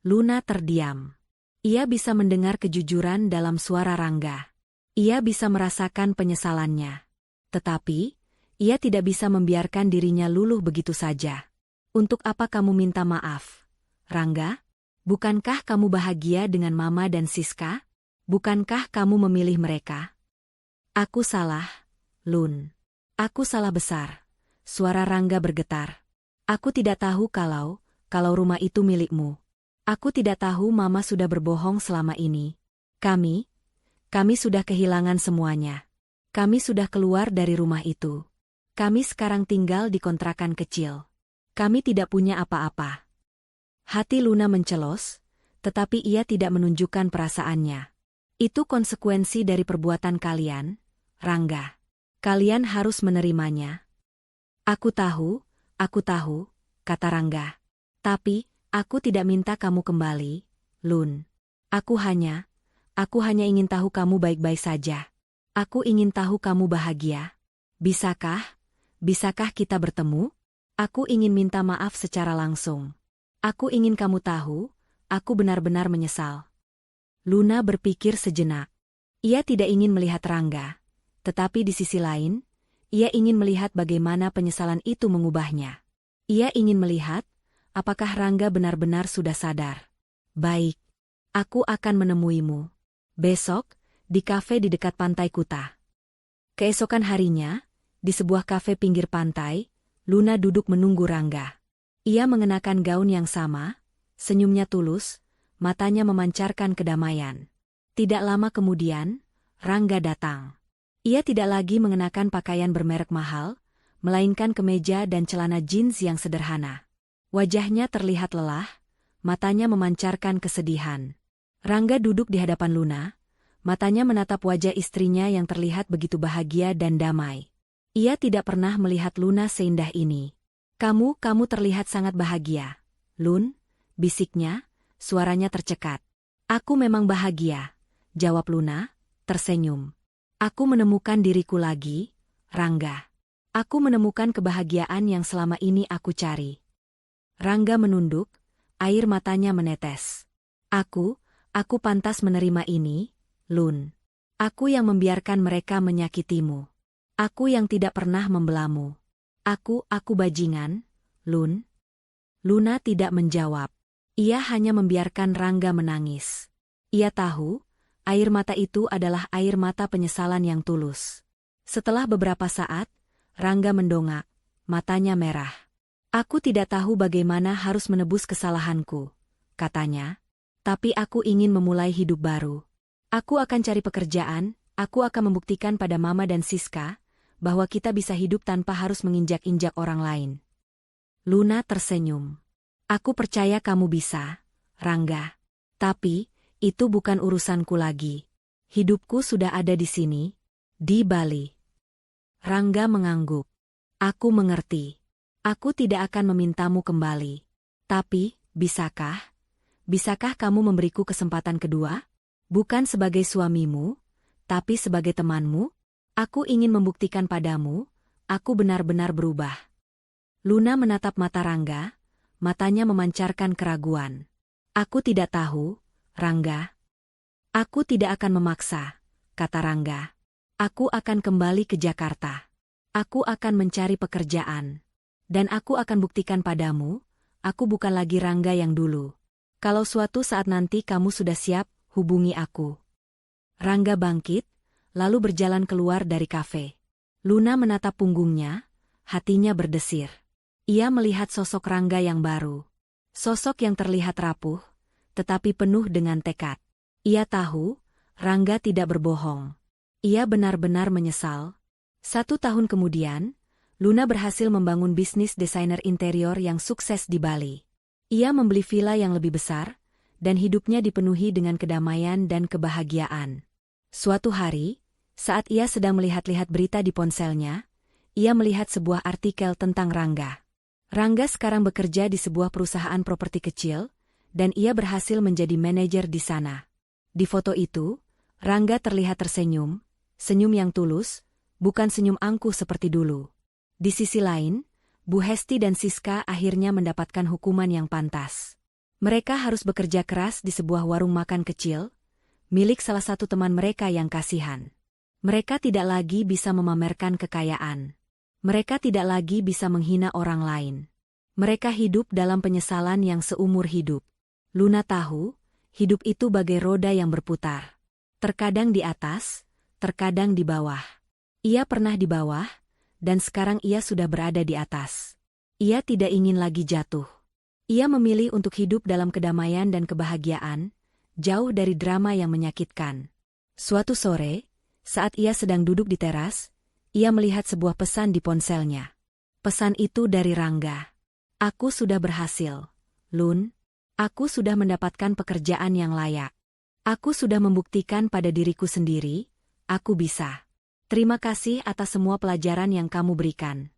Luna terdiam. Ia bisa mendengar kejujuran dalam suara Rangga. Ia bisa merasakan penyesalannya. Tetapi, ia tidak bisa membiarkan dirinya luluh begitu saja. Untuk apa kamu minta maaf, Rangga? Bukankah kamu bahagia dengan Mama dan Siska? Bukankah kamu memilih mereka? Aku salah, Lun. Aku salah besar. Suara Rangga bergetar. Aku tidak tahu kalau rumah itu milikmu. Aku tidak tahu Mama sudah berbohong selama ini. Kami sudah kehilangan semuanya. Kami sudah keluar dari rumah itu. Kami sekarang tinggal di kontrakan kecil. Kami tidak punya apa-apa. Hati Luna mencelos, tetapi ia tidak menunjukkan perasaannya. Itu konsekuensi dari perbuatan kalian, Rangga. Kalian harus menerimanya. Aku tahu, kata Rangga. Tapi, aku tidak minta kamu kembali, Lun. Aku hanya ingin tahu kamu baik-baik saja. Aku ingin tahu kamu bahagia. Bisakah kita bertemu? Aku ingin minta maaf secara langsung. Aku ingin kamu tahu, aku benar-benar menyesal. Luna berpikir sejenak. Ia tidak ingin melihat Rangga. Tetapi di sisi lain, ia ingin melihat bagaimana penyesalan itu mengubahnya. Ia ingin melihat, apakah Rangga benar-benar sudah sadar. Baik, aku akan menemuimu. Besok, di kafe di dekat Pantai Kuta. Keesokan harinya, di sebuah kafe pinggir pantai, Luna duduk menunggu Rangga. Ia mengenakan gaun yang sama, senyumnya tulus, matanya memancarkan kedamaian. Tidak lama kemudian, Rangga datang. Ia tidak lagi mengenakan pakaian bermerek mahal, melainkan kemeja dan celana jeans yang sederhana. Wajahnya terlihat lelah, matanya memancarkan kesedihan. Rangga duduk di hadapan Luna, matanya menatap wajah istrinya yang terlihat begitu bahagia dan damai. Ia tidak pernah melihat Luna seindah ini. Kamu terlihat sangat bahagia, Lun, bisiknya, suaranya tercekat. Aku memang bahagia, jawab Luna, tersenyum. Aku menemukan diriku lagi, Rangga. Aku menemukan kebahagiaan yang selama ini aku cari. Rangga menunduk, air matanya menetes. Aku pantas menerima ini, Lun. Aku yang membiarkan mereka menyakitimu. Aku yang tidak pernah membelamu. Aku bajingan, Lun. Luna tidak menjawab. Ia hanya membiarkan Rangga menangis. Ia tahu, air mata itu adalah air mata penyesalan yang tulus. Setelah beberapa saat, Rangga mendongak, matanya merah. Aku tidak tahu bagaimana harus menebus kesalahanku, katanya. Tapi aku ingin memulai hidup baru. Aku akan cari pekerjaan, aku akan membuktikan pada Mama dan Siska bahwa kita bisa hidup tanpa harus menginjak-injak orang lain. Luna tersenyum. Aku percaya kamu bisa, Rangga. Tapi, itu bukan urusanku lagi. Hidupku sudah ada di sini, di Bali. Rangga mengangguk. Aku mengerti. Aku tidak akan memintamu kembali. Tapi, bisakah kamu memberiku kesempatan kedua? Bukan sebagai suamimu, tapi sebagai temanmu? Aku ingin membuktikan padamu, aku benar-benar berubah. Luna menatap mata Rangga, matanya memancarkan keraguan. Aku tidak tahu, Rangga. Aku tidak akan memaksa, kata Rangga. Aku akan kembali ke Jakarta. Aku akan mencari pekerjaan. Dan aku akan buktikan padamu, aku bukan lagi Rangga yang dulu. Kalau suatu saat nanti kamu sudah siap, hubungi aku. Rangga bangkit, lalu berjalan keluar dari kafe. Luna menatap punggungnya, hatinya berdesir. Ia melihat sosok Rangga yang baru. Sosok yang terlihat rapuh, tetapi penuh dengan tekad. Ia tahu, Rangga tidak berbohong. Ia benar-benar menyesal. 1 tahun kemudian, Luna berhasil membangun bisnis desainer interior yang sukses di Bali. Ia membeli villa yang lebih besar, dan hidupnya dipenuhi dengan kedamaian dan kebahagiaan. Suatu hari, saat ia sedang melihat-lihat berita di ponselnya, ia melihat sebuah artikel tentang Rangga. Rangga sekarang bekerja di sebuah perusahaan properti kecil, dan ia berhasil menjadi manajer di sana. Di foto itu, Rangga terlihat tersenyum, senyum yang tulus, bukan senyum angkuh seperti dulu. Di sisi lain, Bu Hesti dan Siska akhirnya mendapatkan hukuman yang pantas. Mereka harus bekerja keras di sebuah warung makan kecil, milik salah satu teman mereka yang kasihan. Mereka tidak lagi bisa memamerkan kekayaan. Mereka tidak lagi bisa menghina orang lain. Mereka hidup dalam penyesalan yang seumur hidup. Luna tahu, hidup itu bagai roda yang berputar. Terkadang di atas, terkadang di bawah. Ia pernah di bawah, dan sekarang ia sudah berada di atas. Ia tidak ingin lagi jatuh. Ia memilih untuk hidup dalam kedamaian dan kebahagiaan, jauh dari drama yang menyakitkan. Suatu sore, saat ia sedang duduk di teras, ia melihat sebuah pesan di ponselnya. Pesan itu dari Rangga. Aku sudah berhasil, Lun. Aku sudah mendapatkan pekerjaan yang layak. Aku sudah membuktikan pada diriku sendiri, aku bisa. Terima kasih atas semua pelajaran yang kamu berikan.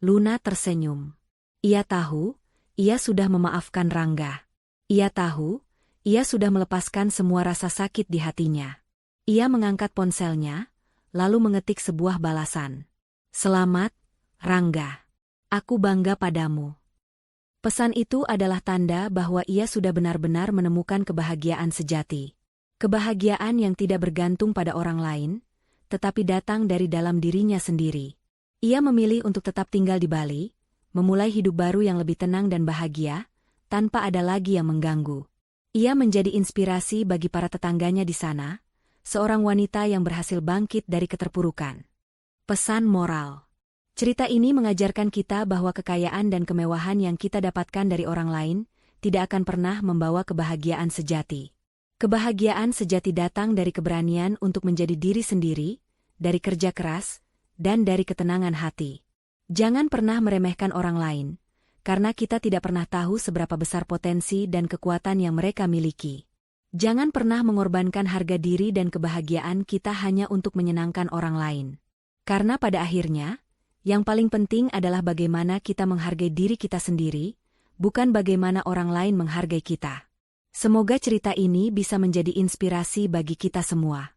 Luna tersenyum. Ia tahu, ia sudah memaafkan Rangga. Ia tahu, ia sudah melepaskan semua rasa sakit di hatinya. Ia mengangkat ponselnya, lalu mengetik sebuah balasan. Selamat, Rangga. Aku bangga padamu. Pesan itu adalah tanda bahwa ia sudah benar-benar menemukan kebahagiaan sejati. Kebahagiaan yang tidak bergantung pada orang lain, tetapi datang dari dalam dirinya sendiri. Ia memilih untuk tetap tinggal di Bali, memulai hidup baru yang lebih tenang dan bahagia, tanpa ada lagi yang mengganggu. Ia menjadi inspirasi bagi para tetangganya di sana, seorang wanita yang berhasil bangkit dari keterpurukan. Pesan moral. Cerita ini mengajarkan kita bahwa kekayaan dan kemewahan yang kita dapatkan dari orang lain tidak akan pernah membawa kebahagiaan sejati. Kebahagiaan sejati datang dari keberanian untuk menjadi diri sendiri, dari kerja keras, dan dari ketenangan hati. Jangan pernah meremehkan orang lain, karena kita tidak pernah tahu seberapa besar potensi dan kekuatan yang mereka miliki. Jangan pernah mengorbankan harga diri dan kebahagiaan kita hanya untuk menyenangkan orang lain. Karena pada akhirnya, yang paling penting adalah bagaimana kita menghargai diri kita sendiri, bukan bagaimana orang lain menghargai kita. Semoga cerita ini bisa menjadi inspirasi bagi kita semua.